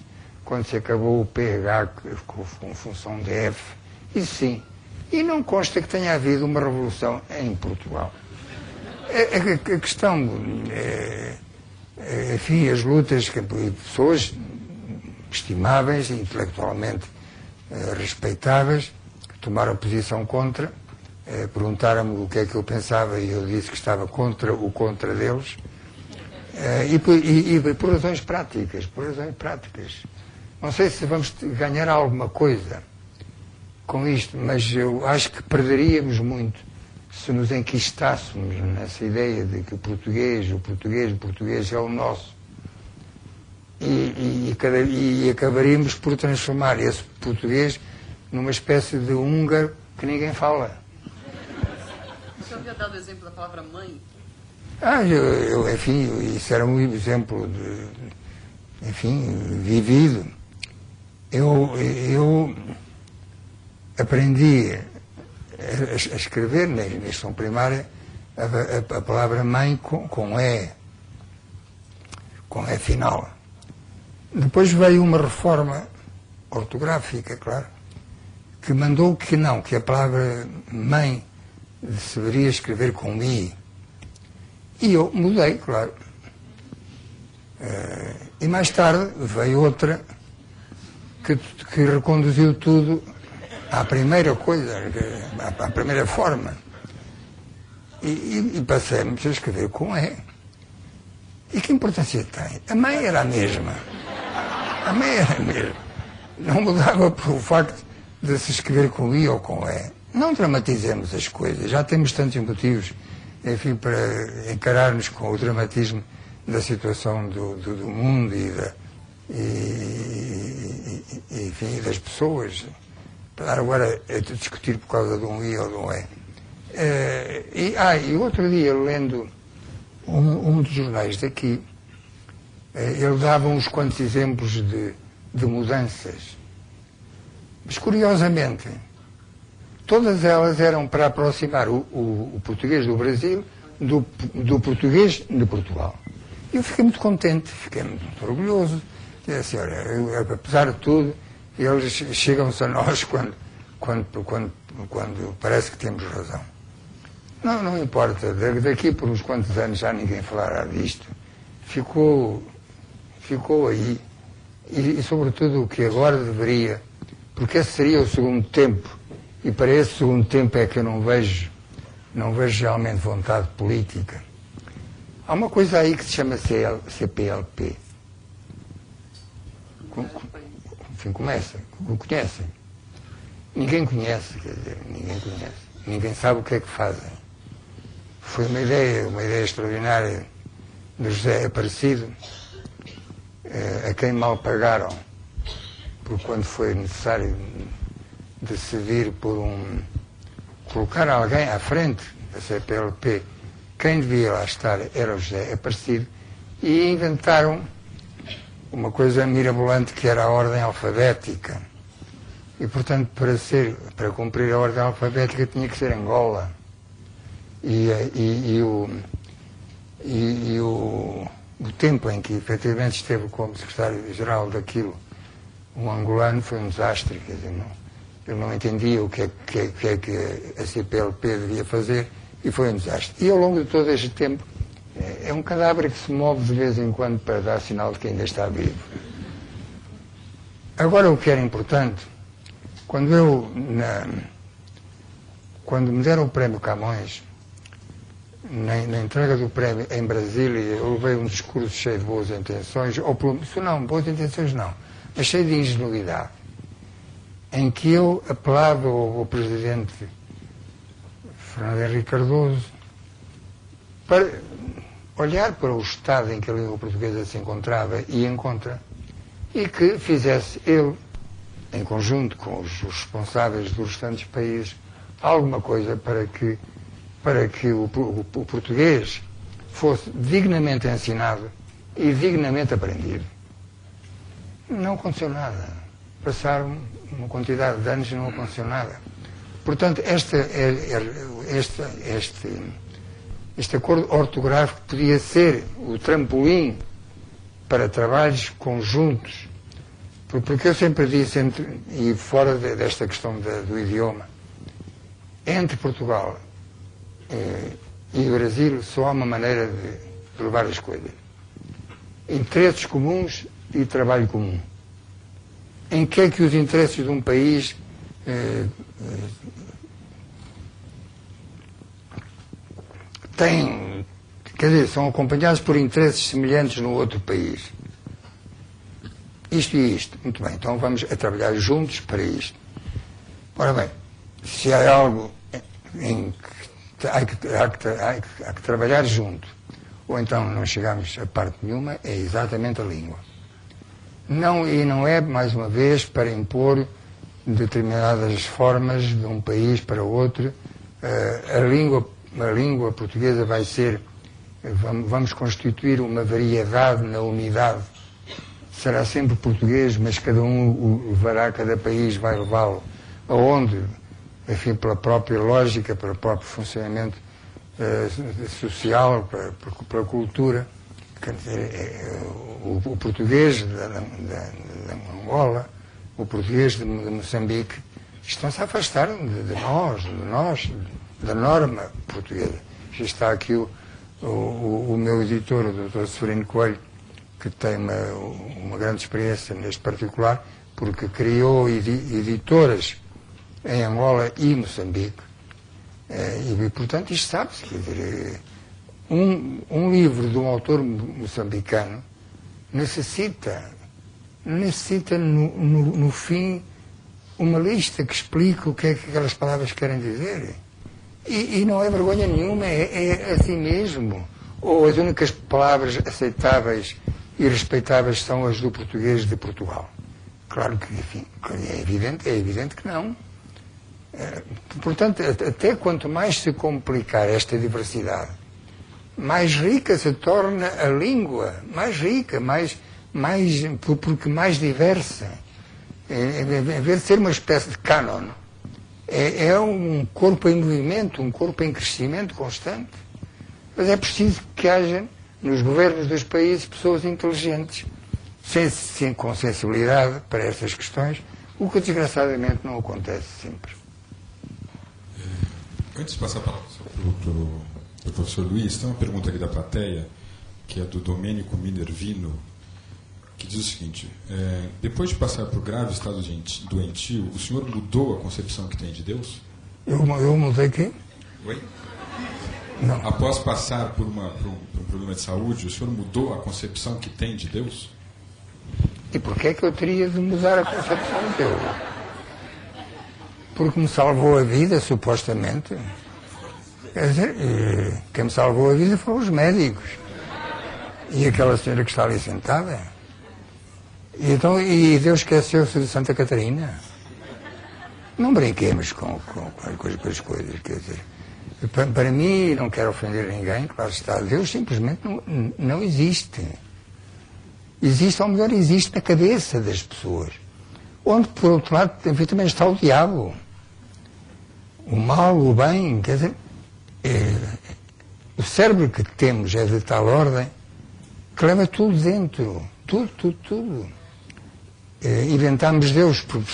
quando se acabou o PH com função de F, isso sim. E não consta que tenha havido uma revolução em Portugal. A questão, enfim, as lutas que pessoas estimáveis, intelectualmente respeitáveis, que tomaram posição contra, perguntaram-me o que é que eu pensava e eu disse que estava contra o contra deles, e por razões práticas, Não sei se vamos ganhar alguma coisa com isto, mas eu acho que perderíamos muito se nos enquistássemos nessa ideia de que o português é o nosso. E acabaríamos por transformar esse português numa espécie de húngaro que ninguém fala. O senhor havia dado o exemplo da palavra mãe? Enfim, isso era um exemplo vivido. Eu aprendi a escrever na instrução primária a palavra mãe com E final. Depois veio uma reforma ortográfica, claro, que mandou que a palavra mãe se deveria escrever com I. E eu mudei, claro. E mais tarde veio outra que reconduziu tudo à primeira coisa, à primeira forma. E passamos a escrever com E. E que importância tem? A mãe era a mesma. Não mudava pelo facto de se escrever com I ou com E. Não dramatizemos as coisas. Já temos tantos motivos, enfim, para encarar-nos com o dramatismo da situação do mundo enfim, das pessoas. Para agora a discutir por causa de um I ou de um E. E outro dia, lendo um dos jornais daqui, ele dava uns quantos exemplos de mudanças. Mas, curiosamente, todas elas eram para aproximar o português do Brasil do português de Portugal. E eu fiquei muito contente, fiquei muito orgulhoso. Disse, olha, apesar de tudo, eles chegam-se a nós quando parece que temos razão. Não importa, daqui por uns quantos anos já ninguém falará disto. Ficou aí. E sobretudo o que agora deveria, porque esse seria o segundo tempo, e para esse segundo tempo é que eu não vejo realmente vontade política. Há uma coisa aí que se chama CPLP. Enfim, conhecem. ninguém conhece, quer dizer, ninguém conhece. Ninguém sabe o que é que fazem. Foi uma ideia extraordinária de José Aparecido, a quem mal pagaram, porque quando foi necessário decidir colocar alguém à frente da CPLP, quem devia lá estar era o José Aparecido, e inventaram uma coisa mirabolante que era a ordem alfabética. E, portanto, para cumprir a ordem alfabética tinha que ser Angola. O tempo em que efetivamente esteve como secretário-geral daquilo, um angolano, foi um desastre. Quer dizer, ele não entendia o que é que a CPLP devia fazer e foi um desastre. E ao longo de todo este tempo, é um cadáver que se move de vez em quando para dar sinal de que ainda está vivo. Agora, o que era importante, quando me deram o prémio Camões, na entrega do prémio em Brasília, eu levei um discurso cheio de boas intenções, boas intenções não, mas cheio de ingenuidade, em que eu apelava ao presidente Fernando Henrique Cardoso para olhar para o estado em que a língua portuguesa se encontrava e encontra, e que fizesse ele, em conjunto com os responsáveis dos restantes países, alguma coisa para que o português fosse dignamente ensinado e dignamente aprendido. Não aconteceu nada. Passaram uma quantidade de anos e não aconteceu nada. Portanto, este acordo ortográfico podia ser o trampolim para trabalhos conjuntos, porque eu sempre disse, e fora desta questão do idioma, entre Portugal e o Brasil só há uma maneira de levar as coisas: interesses comuns e trabalho comum. Em que é que os interesses de um país são acompanhados por interesses semelhantes no outro país? Isto e isto. Muito bem, então vamos a trabalhar juntos para isto. Ora bem, se há algo em que há que trabalhar junto, ou então não chegamos a parte nenhuma, é exatamente a língua. Não é, mais uma vez, para impor determinadas formas de um país para outro. A língua portuguesa vai ser, vamos constituir uma variedade na unidade. Será sempre português, mas cada país vai levá-lo aonde, enfim, pela própria lógica, pelo próprio funcionamento social, pela cultura. Quer dizer, o português de Angola, o português de Moçambique, estão-se a afastar de nós, da norma portuguesa. Já está aqui o meu editor, o Dr. Severino Coelho, que tem uma grande experiência neste particular, porque criou editoras em Angola e Moçambique. E, portanto, isto sabe-se. Quer dizer, um livro de um autor moçambicano necessita no fim uma lista que explique o que é que aquelas palavras querem dizer. E não é vergonha nenhuma, é assim mesmo. Ou as únicas palavras aceitáveis e respeitáveis são as do português de Portugal? Claro que, enfim, é evidente que não. Portanto, até quanto mais se complicar esta diversidade, mais rica se torna a língua, mais rica, porque mais diversa. Em vez de ser uma espécie de cânon, é um corpo em movimento, um corpo em crescimento constante. Mas é preciso que haja nos governos dos países pessoas inteligentes, com sensibilidade para estas questões, o que desgraçadamente não acontece sempre. Antes de passar a palavra para o professor Luiz, tem uma pergunta aqui da plateia, que é do Domênico Minervino, que diz o seguinte: depois de passar por grave estado doentio, o senhor mudou a concepção que tem de Deus? Eu mudei quem? Oi? Não. Após passar por um problema de saúde, o senhor mudou a concepção que tem de Deus? E por que é que eu teria de mudar a concepção de Deus? porque me salvou a vida, supostamente. Quer dizer, quem me salvou a vida foram os médicos. E aquela senhora que está ali sentada. E Deus esqueceu-se de Santa Catarina. Não brinquemos com as coisas, quer dizer. Para mim, não quero ofender ninguém, claro está, Deus simplesmente não existe. Existe, ou melhor, existe na cabeça das pessoas. Onde, por outro lado, também está o diabo. O mal, o bem, quer dizer, o cérebro que temos é de tal ordem que leva tudo dentro. Tudo. Inventámos Deus porque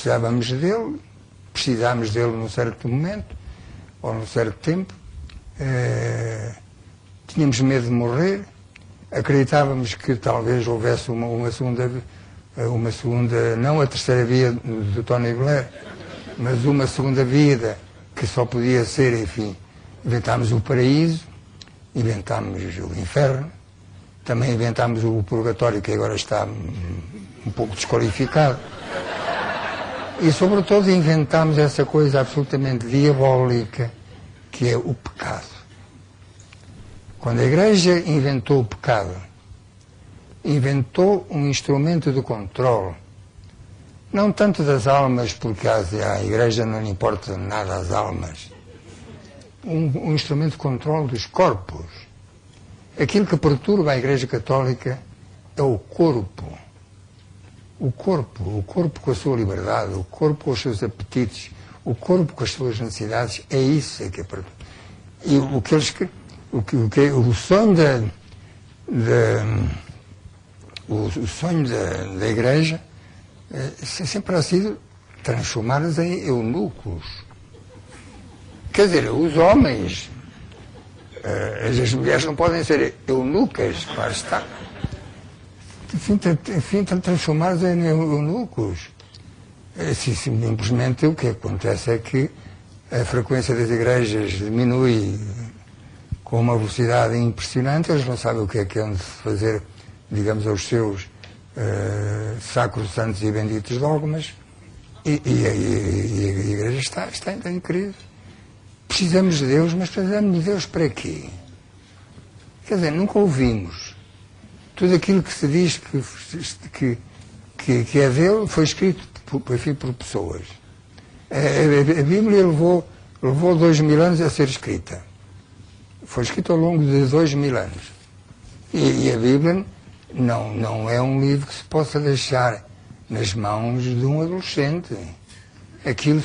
precisámos dele num certo momento, ou num certo tempo. Tínhamos medo de morrer, acreditávamos que talvez houvesse uma segunda, não a terceira via do Tony Blair, mas uma segunda vida que só podia ser, enfim, inventámos o paraíso, inventámos o inferno, também inventámos o purgatório, que agora está um pouco desqualificado, e sobretudo inventámos essa coisa absolutamente diabólica que é o pecado. Quando a Igreja inventou o pecado, inventou um instrumento de controle, não tanto das almas, porque à Igreja não lhe importa nada as almas, um instrumento de controle dos corpos. Aquilo que perturba a Igreja Católica é o corpo. O corpo com a sua liberdade, o corpo com os seus apetites, o corpo com as suas necessidades, é isso que é perturba. E o sonho da Igreja sempre ha sido transformá-los em eunucos. Quer dizer, os homens, as mulheres não podem ser eunucas, claro está. Enfim, transformá-los em eunucos. Simplesmente o que acontece é que a frequência das igrejas diminui com uma velocidade impressionante, eles não sabem o que é onde fazer, digamos, aos seus sacrossantos e benditos dogmas, e a igreja está em crise. Precisamos de Deus, mas precisamos de Deus para quê? Quer dizer, nunca ouvimos. Tudo aquilo que se diz que é dele foi escrito por pessoas. A Bíblia levou 2000 anos a ser escrita. Foi escrita ao longo de 2000 anos. E a Bíblia não é um livro que se possa deixar nas mãos de um adolescente. Aquilo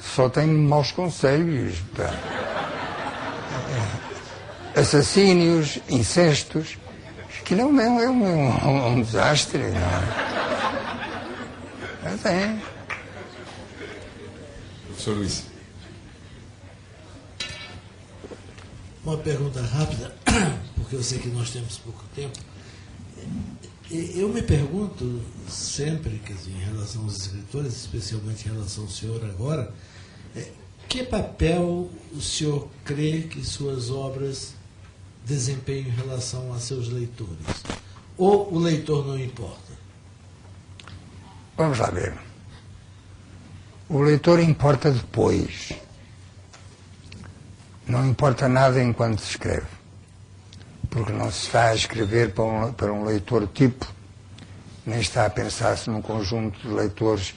só tem maus conselhos. Assassínios, incestos. Aquilo é um desastre. Não é? Mas é. Professor Luiz. Uma pergunta rápida, porque eu sei que nós temos pouco tempo. Eu me pergunto sempre, quer dizer, em relação aos escritores, especialmente em relação ao senhor agora, que papel o senhor crê que suas obras desempenham em relação a seus leitores? Ou o leitor não importa? Vamos lá ver. O leitor importa depois. Não importa nada enquanto se escreve. Porque não se está a escrever para um leitor tipo, nem está a pensar-se num conjunto de leitores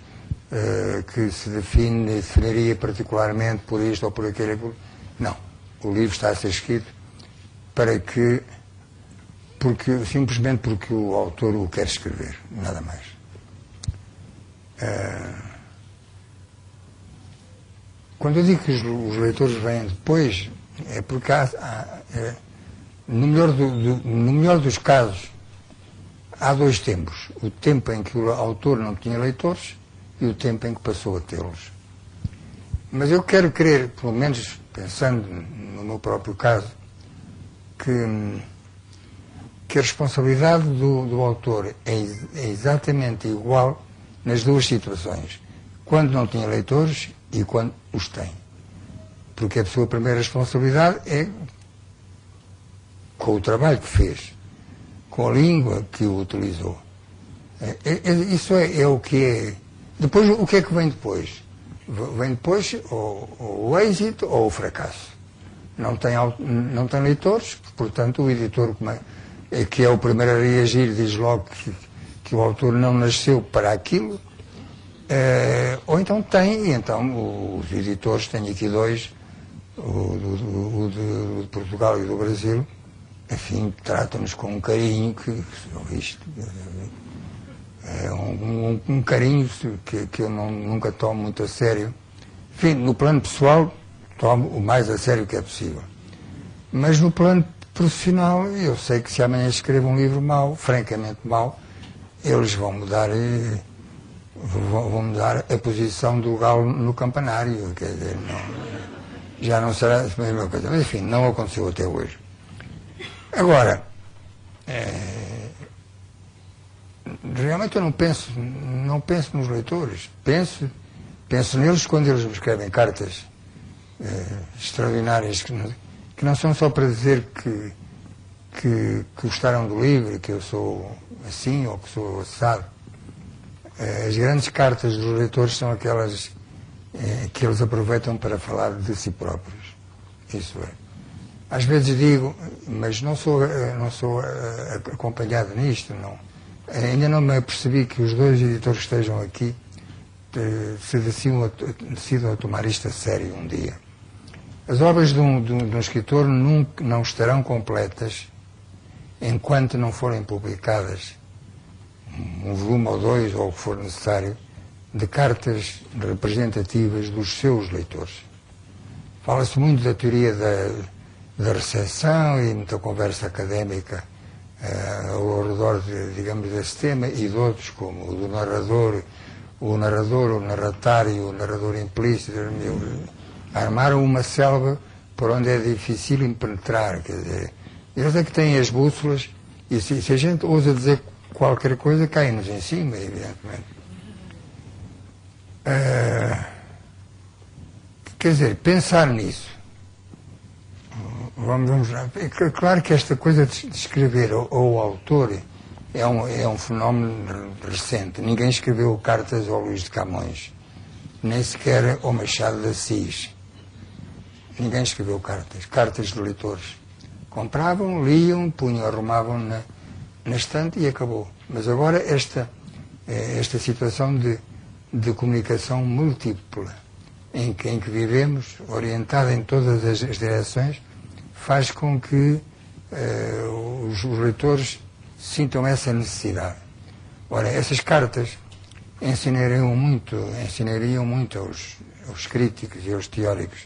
que se definiria particularmente por isto ou por aquilo. Não. O livro está a ser escrito simplesmente porque o autor o quer escrever, nada mais. Quando eu digo que os leitores vêm depois, é porque no melhor dos casos, há dois tempos. O tempo em que o autor não tinha leitores e o tempo em que passou a tê-los. Mas eu quero crer, pelo menos pensando no meu próprio caso, que a responsabilidade do autor é exatamente igual nas duas situações. Quando não tinha leitores e quando os tem. Porque a sua primeira responsabilidade é com o trabalho que fez, com a língua que o utilizou. Isso é o que é. Depois, o que é que vem depois? Vem depois ou o êxito ou o fracasso. Não tem leitores, portanto o editor, que é o primeiro a reagir, diz logo que o autor não nasceu para aquilo, ou então tem, e então os editores, tenho aqui dois, o de Portugal e do Brasil, enfim, tratam-nos com um carinho isto é um carinho que eu nunca tomo muito a sério. Enfim, no plano pessoal tomo o mais a sério que é possível, mas no plano profissional eu sei que se amanhã escrevo um livro mau, francamente mau, eles vão mudar a posição do galo no campanário, quer dizer, já não será a mesma coisa, mas enfim, não aconteceu até hoje. Agora, realmente eu não penso nos leitores, penso neles quando eles me escrevem cartas extraordinárias que não são só para dizer que gostaram do livro, que eu sou assim ou que sou assado. As grandes cartas dos leitores são aquelas que eles aproveitam para falar de si próprios. Isso é. Às vezes digo, mas não sou acompanhado nisto, não. Ainda não me apercebi que os dois editores que estejam aqui se decidam a tomar isto a sério um dia. As obras de um escritor nunca não estarão completas enquanto não forem publicadas um volume ou dois, ou o que for necessário, de cartas representativas dos seus leitores. Fala-se muito da teoria da recepção e muita conversa académica ao redor, digamos, desse tema, e de outros, como o do narrador, o narratário, o narrador implícito. Armaram uma selva por onde é difícil penetrar, quer dizer, eles é que têm as bússolas, e se a gente ousa dizer qualquer coisa, cai-nos em cima, evidentemente. Quer dizer, pensar nisso. Vamos lá. É claro que esta coisa de escrever ou o autor é um fenómeno recente. Ninguém escreveu cartas ao Luís de Camões, nem sequer ao Machado de Assis. Ninguém escreveu cartas de leitores. Compravam, liam, punham, arrumavam na estante e acabou. Mas agora esta situação de comunicação múltipla em que vivemos, orientada em todas as direções, faz com que os leitores sintam essa necessidade. Ora, essas cartas ensinariam muito aos críticos e aos teóricos,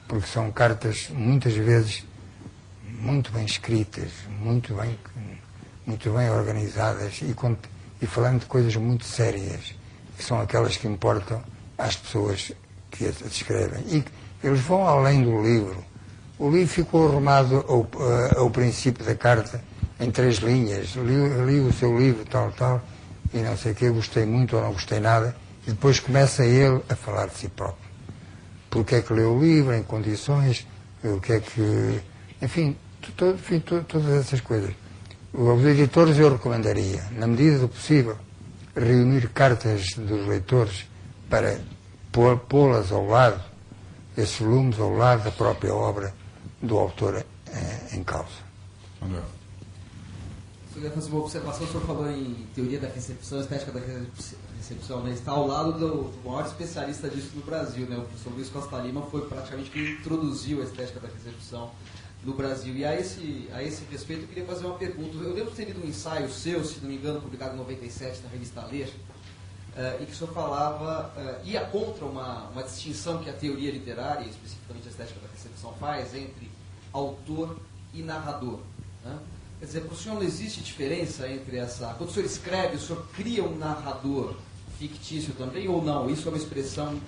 porque são cartas, muitas vezes, muito bem escritas, muito bem organizadas e falando de coisas muito sérias, que são aquelas que importam às pessoas que as escrevem. E eles vão além do livro. O livro ficou arrumado ao princípio da carta em 3 linhas. Li o seu livro, tal, e não sei o que, gostei muito ou não gostei nada, e depois começa ele a falar de si próprio. Porque é que leu o livro, em condições, o que é que... Enfim, todas essas coisas. Os editores eu recomendaria, na medida do possível, reunir cartas dos leitores para pô-las ao lado, esses volumes ao lado da própria obra do autor em causa. Eu queria fazer uma observação. O senhor falou em teoria da recepção, estética da recepção, né? Está ao lado do maior especialista disso no Brasil, né? O professor Luiz Costa Lima foi praticamente quem introduziu a estética da recepção no Brasil. E a esse respeito eu queria fazer uma pergunta. Eu lembro de ter lido um ensaio seu, se não me engano, publicado em 97 na revista Ler, em que o senhor falava, ia contra uma distinção que a teoria literária, especificamente a estética da recepção, faz entre autor e narrador, né? Quer dizer, para o senhor não existe diferença entre essa... Quando o senhor escreve, o senhor cria um narrador fictício também ou não? Isso é uma expressão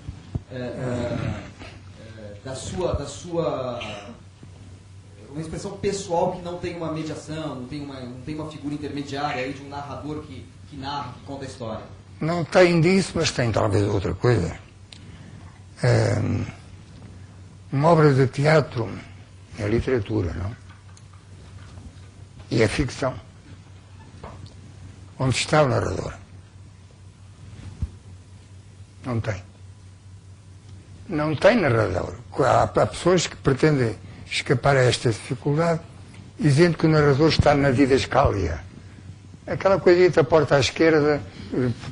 da sua uma expressão pessoal que não tem uma mediação, não tem uma figura intermediária aí de um narrador que narra, que conta a história? Não tem disso, mas tem talvez outra coisa. Uma obra de teatro é literatura, não? E é ficção. Onde está o narrador? Não tem. não tem narrador. Há pessoas que pretendem escapar a esta dificuldade dizendo que o narrador está na didascália. Aquela coisita, porta à esquerda,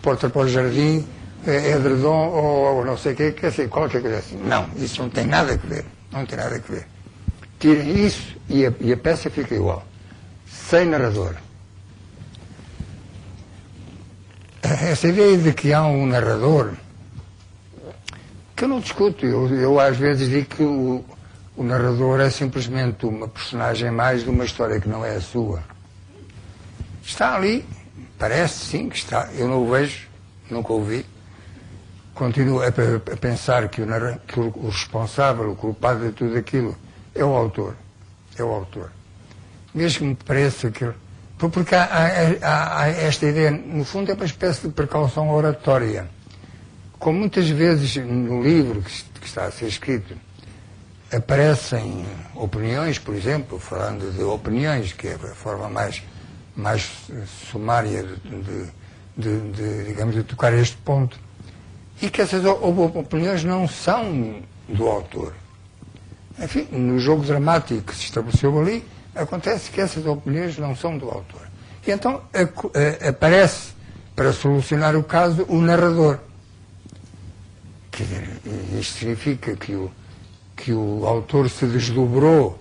porta para o jardim, edredom ou não sei o quê, quer dizer, qualquer coisa assim. Não, isso não tem nada a ver. Não tem nada a ver. Tirem isso e a peça fica igual. Sem narrador. Essa ideia de que há um narrador, que eu não discuto, eu às vezes digo que o narrador é simplesmente uma personagem mais de uma história que não é a sua. Está ali, parece sim que está, eu não o vejo, nunca o vi. Continuo a pensar que o responsável, o culpado de tudo aquilo é o autor. É o autor. Mesmo que me pareça que... Porque há esta ideia, no fundo é uma espécie de precaução oratória. Como muitas vezes no livro que está a ser escrito aparecem opiniões, por exemplo, falando de opiniões, que é a forma mais sumária digamos, de tocar este ponto, e que essas opiniões não são do autor. Enfim, no jogo dramático que se estabeleceu ali, acontece que essas opiniões não são do autor. E então aparece, para solucionar o caso, o narrador. Quer dizer, isto significa que o autor se desdobrou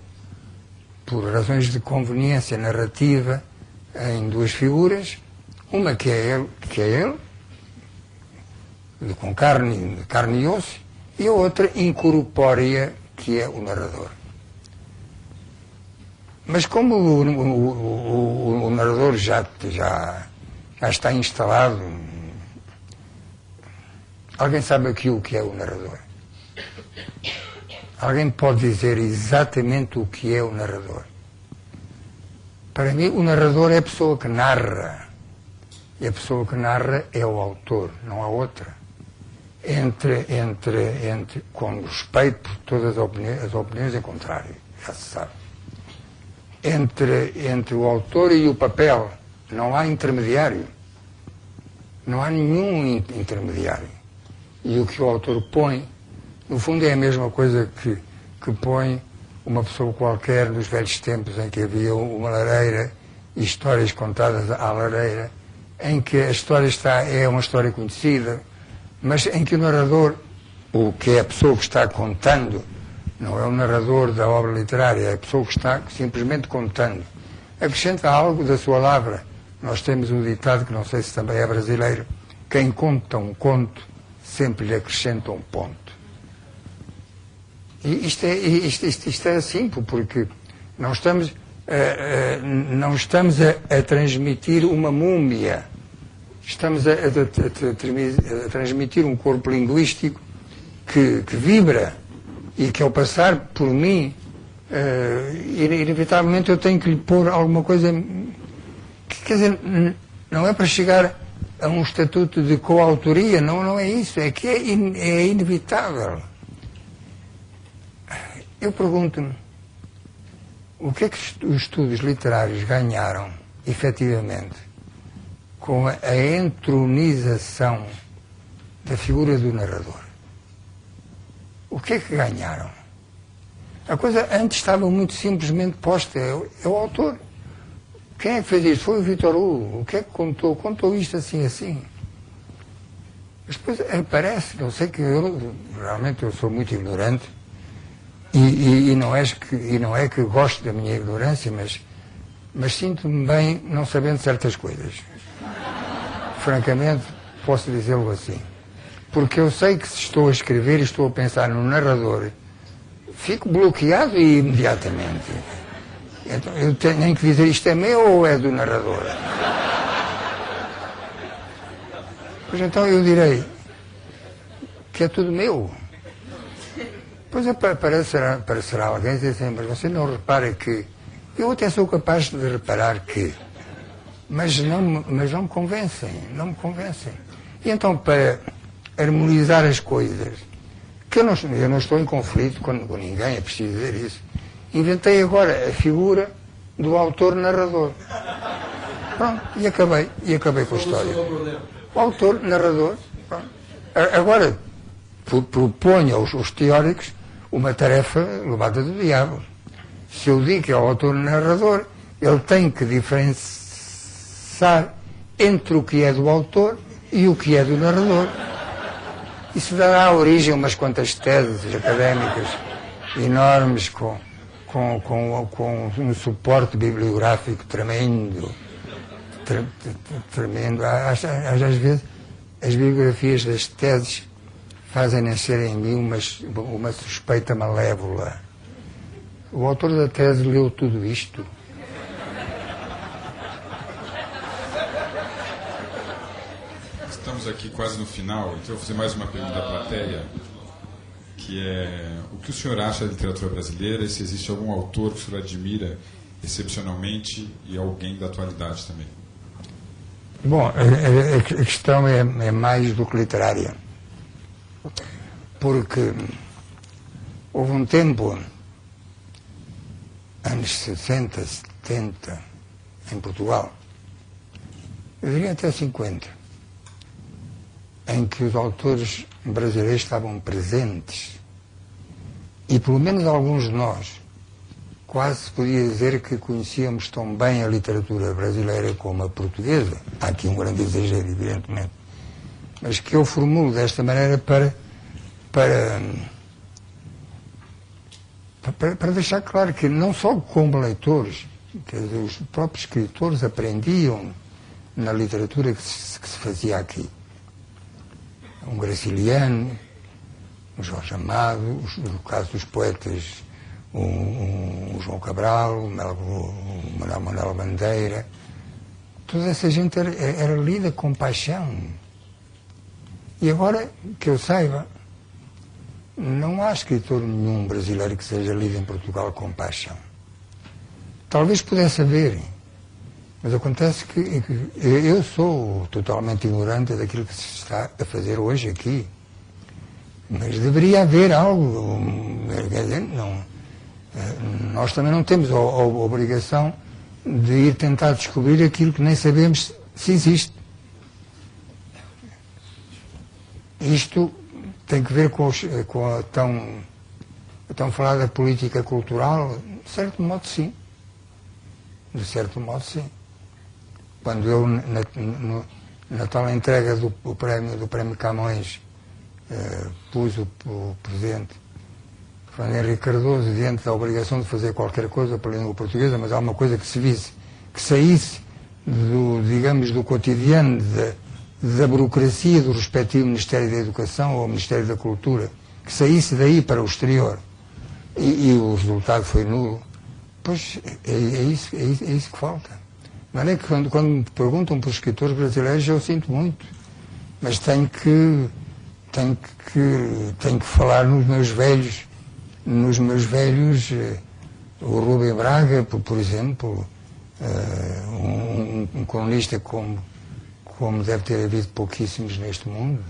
por razões de conveniência narrativa em duas figuras, uma que é ele, com carne e osso, e a outra incorpórea, que é o narrador. Mas como o narrador já está instalado, alguém sabe aqui o que é o narrador? Alguém pode dizer exatamente o que é o narrador? Para mim, o narrador é a pessoa que narra. E a pessoa que narra é o autor, não há outra. Com respeito por todas as opiniões em contrário, já se sabe. Entre o autor e o papel não há intermediário. Não há nenhum intermediário. E o que o autor põe, no fundo, é a mesma coisa que põe uma pessoa qualquer nos velhos tempos em que havia uma lareira e histórias contadas à lareira, em que a história é uma história conhecida, mas em que o narrador, o que é a pessoa que está contando, não é o narrador da obra literária, é a pessoa que está simplesmente contando. Acrescenta algo da sua lavra. Nós temos um ditado, que não sei se também é brasileiro: quem conta um conto sempre lhe acrescenta um ponto. E isto é assim, porque não estamos a transmitir uma múmia. Estamos a transmitir um corpo linguístico que vibra e que, ao passar por mim, inevitavelmente eu tenho que lhe pôr alguma coisa quer dizer, não é para chegar a um estatuto de coautoria, não é isso, é que é inevitável. Eu pergunto-me, o que é que os estudos literários ganharam, efetivamente, com a entronização da figura do narrador? O que é que ganharam? A coisa antes estava muito simplesmente posta, é o autor. Quem é que fez isto? Foi o Victor Hugo. O que é que contou? Contou isto assim, assim. Mas depois aparece, não sei que realmente eu sou muito ignorante, e não é que gosto da minha ignorância, mas sinto-me bem não sabendo certas coisas. Francamente, posso dizê-lo assim. Porque eu sei que se estou a escrever e estou a pensar no narrador, fico bloqueado imediatamente. Então, eu tenho que dizer, isto é meu ou é do narrador? Pois então eu direi que é tudo meu. Pois aparecerá alguém e dizer assim, mas você não repara que... Eu até sou capaz de reparar que... Mas não me convencem, não me convencem. E então, para harmonizar as coisas, que eu não estou em conflito com ninguém, é preciso dizer isso, inventei agora a figura do autor-narrador. Pronto, e acabei com a história. O autor-narrador, pronto. Agora, propõe aos teóricos uma tarefa levada do diabo. Se eu digo que é o autor narrador, ele tem que diferenciar entre o que é do autor e o que é do narrador. Isso dará origem a umas quantas teses académicas enormes com um suporte bibliográfico tremendo. Tremendo. Às vezes, as biografias das teses fazem nascer em mim uma suspeita malévola. O autor da tese leu tudo isto. Estamos aqui quase no final, então eu vou fazer mais uma pergunta da plateia, que é: o que o senhor acha da literatura brasileira e se existe algum autor que o senhor admira excepcionalmente e alguém da atualidade também? Bom, a questão é mais do que literária. Porque houve um tempo, anos 60, 70, em Portugal, eu diria até 50, em que os autores brasileiros estavam presentes e pelo menos alguns de nós quase se podia dizer que conhecíamos tão bem a literatura brasileira como a portuguesa. Há aqui um grande exagero, evidentemente, mas que eu formulo desta maneira para deixar claro que não só como leitores, quer dizer, os próprios escritores aprendiam na literatura que se fazia aqui. Um Graciliano, um Jorge Amado, no caso dos poetas, o João Cabral, o Manuel Bandeira. Toda essa gente era lida com paixão. E agora, que eu saiba, não há escritor nenhum brasileiro que seja lido em Portugal com paixão. Talvez pudesse haver, mas acontece que eu sou totalmente ignorante daquilo que se está a fazer hoje aqui. Mas deveria haver algo. Não, nós também não temos a obrigação de ir tentar descobrir aquilo que nem sabemos se existe. Isto tem que ver com a tão falada política cultural. De certo modo, sim. De certo modo, sim. Quando eu, na tal entrega do prémio Camões, pus o presidente Fernando Henrique Cardoso diante da obrigação de fazer qualquer coisa pela língua portuguesa, mas há uma coisa que se visse, que saísse do cotidiano, da burocracia do respectivo Ministério da Educação ou Ministério da Cultura, que saísse daí para o exterior, e o resultado foi nulo. Pois é isso que falta. Não é que quando me perguntam por escritores brasileiros, eu sinto muito, mas tenho que falar nos meus velhos, o Rubem Braga, por exemplo, um cronista como deve ter havido pouquíssimos neste mundo.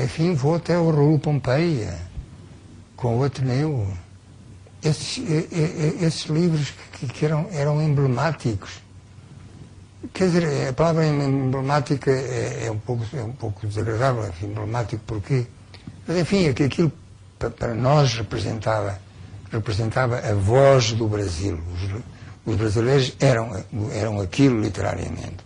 Enfim, vou até o Raul Pompeia, com o Ateneu. Esses livros que eram emblemáticos. Quer dizer, a palavra emblemática é um pouco desagradável. Emblemático porquê? Mas, enfim, aquilo para nós representava a voz do Brasil. Os brasileiros eram aquilo literariamente.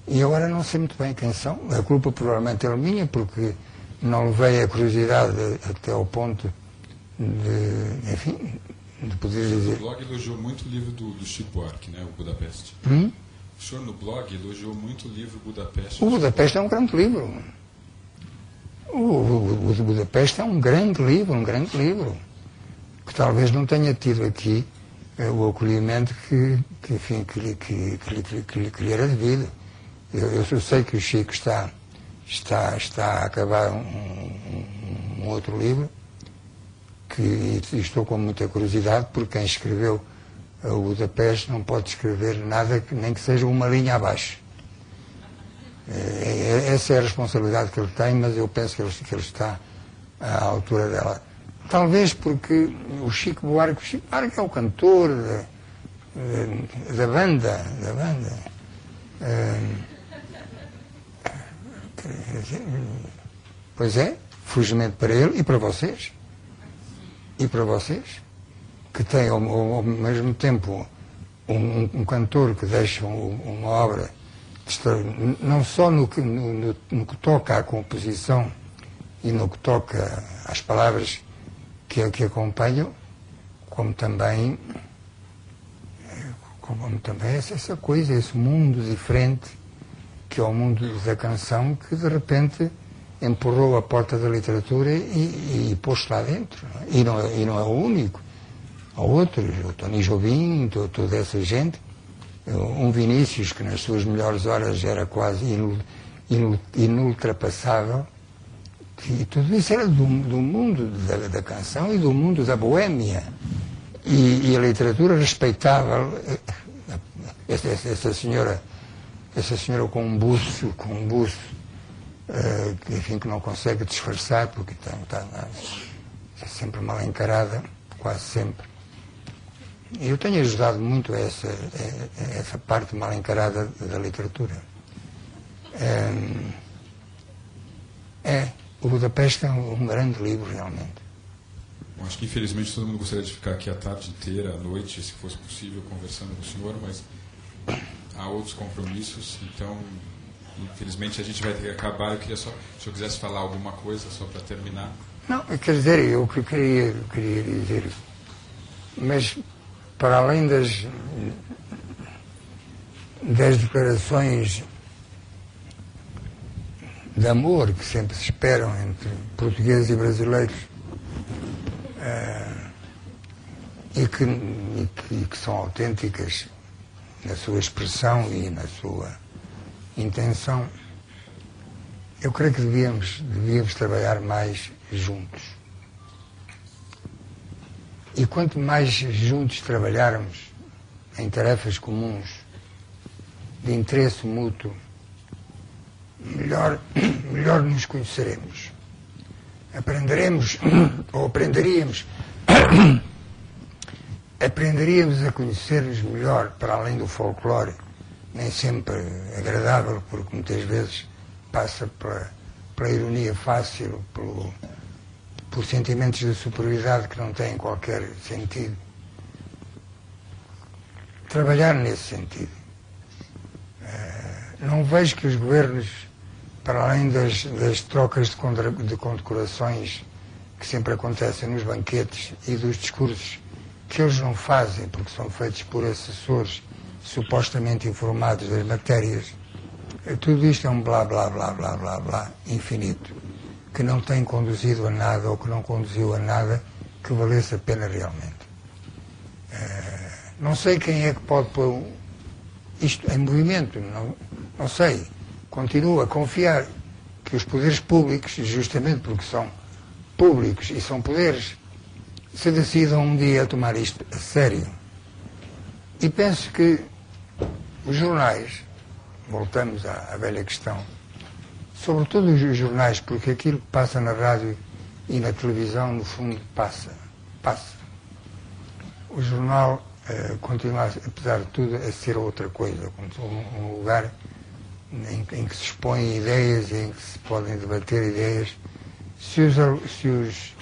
E agora não sei muito bem quem são. A culpa provavelmente é minha, porque não levei a curiosidade até ao ponto de poder dizer. O blog elogiou muito o livro do Chico Buarque, né, o Budapeste. O senhor no blog elogiou muito o livro Budapeste. O Budapeste é um grande livro. O Budapeste é um grande livro, que talvez não tenha tido aqui o acolhimento que lhe era devido. Eu sei que o Chico está a acabar um outro livro, que estou com muita curiosidade, porque quem escreveu o Budapeste não pode escrever nada, nem que seja uma linha abaixo. Essa é a responsabilidade que ele tem, mas eu penso que ele está à altura dela. Talvez porque o Chico Buarque é o cantor da banda. Pois é, felizmente para ele e para vocês. E para vocês, que têm ao mesmo tempo um cantor que deixa uma obra, não só no que toca à composição e no que toca às palavras que acompanham, como também essa coisa, esse mundo diferente, que é o mundo da canção, que de repente empurrou a porta da literatura e pôs-se lá dentro. E não é o único. Há outros, o Tony Jobim, toda essa gente, um Vinícius que nas suas melhores horas era quase inultrapassável, e tudo isso era do mundo da canção e do mundo da boémia. E a literatura respeitava essa senhora com um buço, enfim, que não consegue disfarçar, porque está sempre mal encarada, quase sempre. Eu tenho ajudado muito a essa parte mal encarada da literatura. O Budapeste é um grande livro, realmente. Bom, acho que infelizmente todo mundo gostaria de ficar aqui a tarde inteira, à noite, se fosse possível, conversando com o senhor, mas há outros compromissos, então infelizmente a gente vai ter que acabar. Eu queria só, se o senhor quisesse falar alguma coisa, só para terminar. Não, quer dizer, eu queria dizer, mas para além das declarações de amor que sempre se esperam entre portugueses e brasileiros, e que são autênticas na sua expressão e na sua intenção, eu creio que devíamos trabalhar mais juntos. E quanto mais juntos trabalharmos em tarefas comuns, de interesse mútuo, melhor nos conheceremos. Aprenderíamos a conhecer-nos melhor, para além do folclore, nem sempre agradável, porque muitas vezes passa pela ironia fácil, por sentimentos de superioridade que não têm qualquer sentido. Trabalhar nesse sentido. Não vejo que os governos, para além das trocas de condecorações que sempre acontecem nos banquetes e dos discursos que eles não fazem, porque são feitos por assessores supostamente informados das matérias, tudo isto é um blá blá blá blá blá blá infinito, que não tem conduzido a nada, ou que não conduziu a nada que valesse a pena realmente. Não sei quem é que pode pôr isto em movimento, não sei. Continuo a confiar que os poderes públicos, justamente porque são públicos e são poderes, se decidam um dia a tomar isto a sério. E penso que os jornais, voltamos à velha questão, sobretudo os jornais, porque aquilo que passa na rádio e na televisão, no fundo, passa. O jornal continua, apesar de tudo, a ser outra coisa, um lugar em que se expõem ideias e em que se podem debater ideias. Se os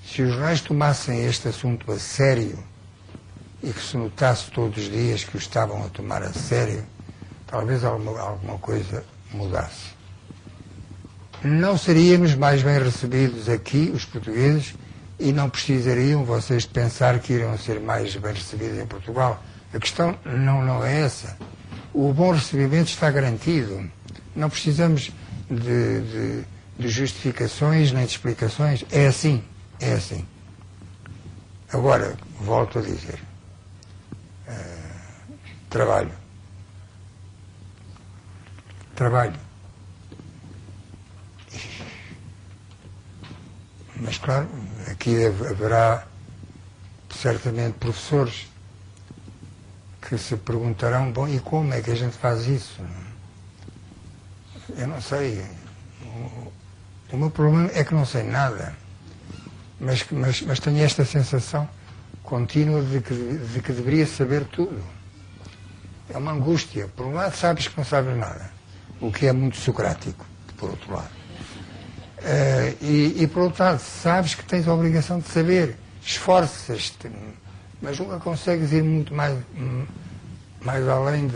jornais tomassem este assunto a sério e que se notasse todos os dias que o estavam a tomar a sério, talvez alguma coisa mudasse. Não seríamos mais bem recebidos aqui, os portugueses, e não precisariam vocês de pensar que iriam ser mais bem recebidos em Portugal. A questão não é essa. O bom recebimento está garantido. Não precisamos de justificações nem de explicações. É assim. Agora, volto a dizer, trabalho. Mas, claro, aqui haverá certamente professores que se perguntarão, bom, e como é que a gente faz isso? Eu não sei. O meu problema é que não sei nada. Mas tenho esta sensação contínua de que deveria saber tudo. É uma angústia. Por um lado sabes que não sabes nada, o que é muito socrático, por outro lado. E por outro lado, sabes que tens a obrigação de saber, esforças-te, mas nunca consegues ir muito mais além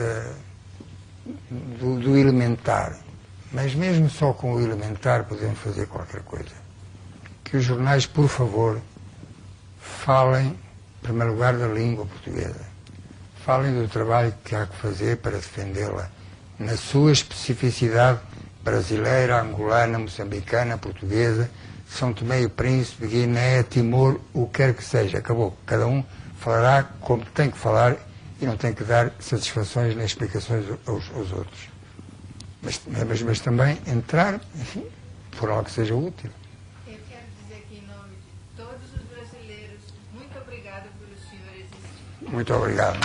do elementar. Mas mesmo só com o elementar podemos fazer qualquer coisa. Que os jornais, por favor, falem, em primeiro lugar, da língua portuguesa. Falem do trabalho que há que fazer para defendê-la, na sua especificidade brasileira, angolana, moçambicana, portuguesa, São Tomé e Príncipe, Guiné, Timor, o que quer que seja. Acabou. Cada um falará como tem que falar e não tem que dar satisfações nem explicações aos outros. Mas também entrar, enfim, por algo que seja útil. Eu quero dizer aqui em nome de todos os brasileiros, muito obrigada por o senhor existir. Muito obrigado.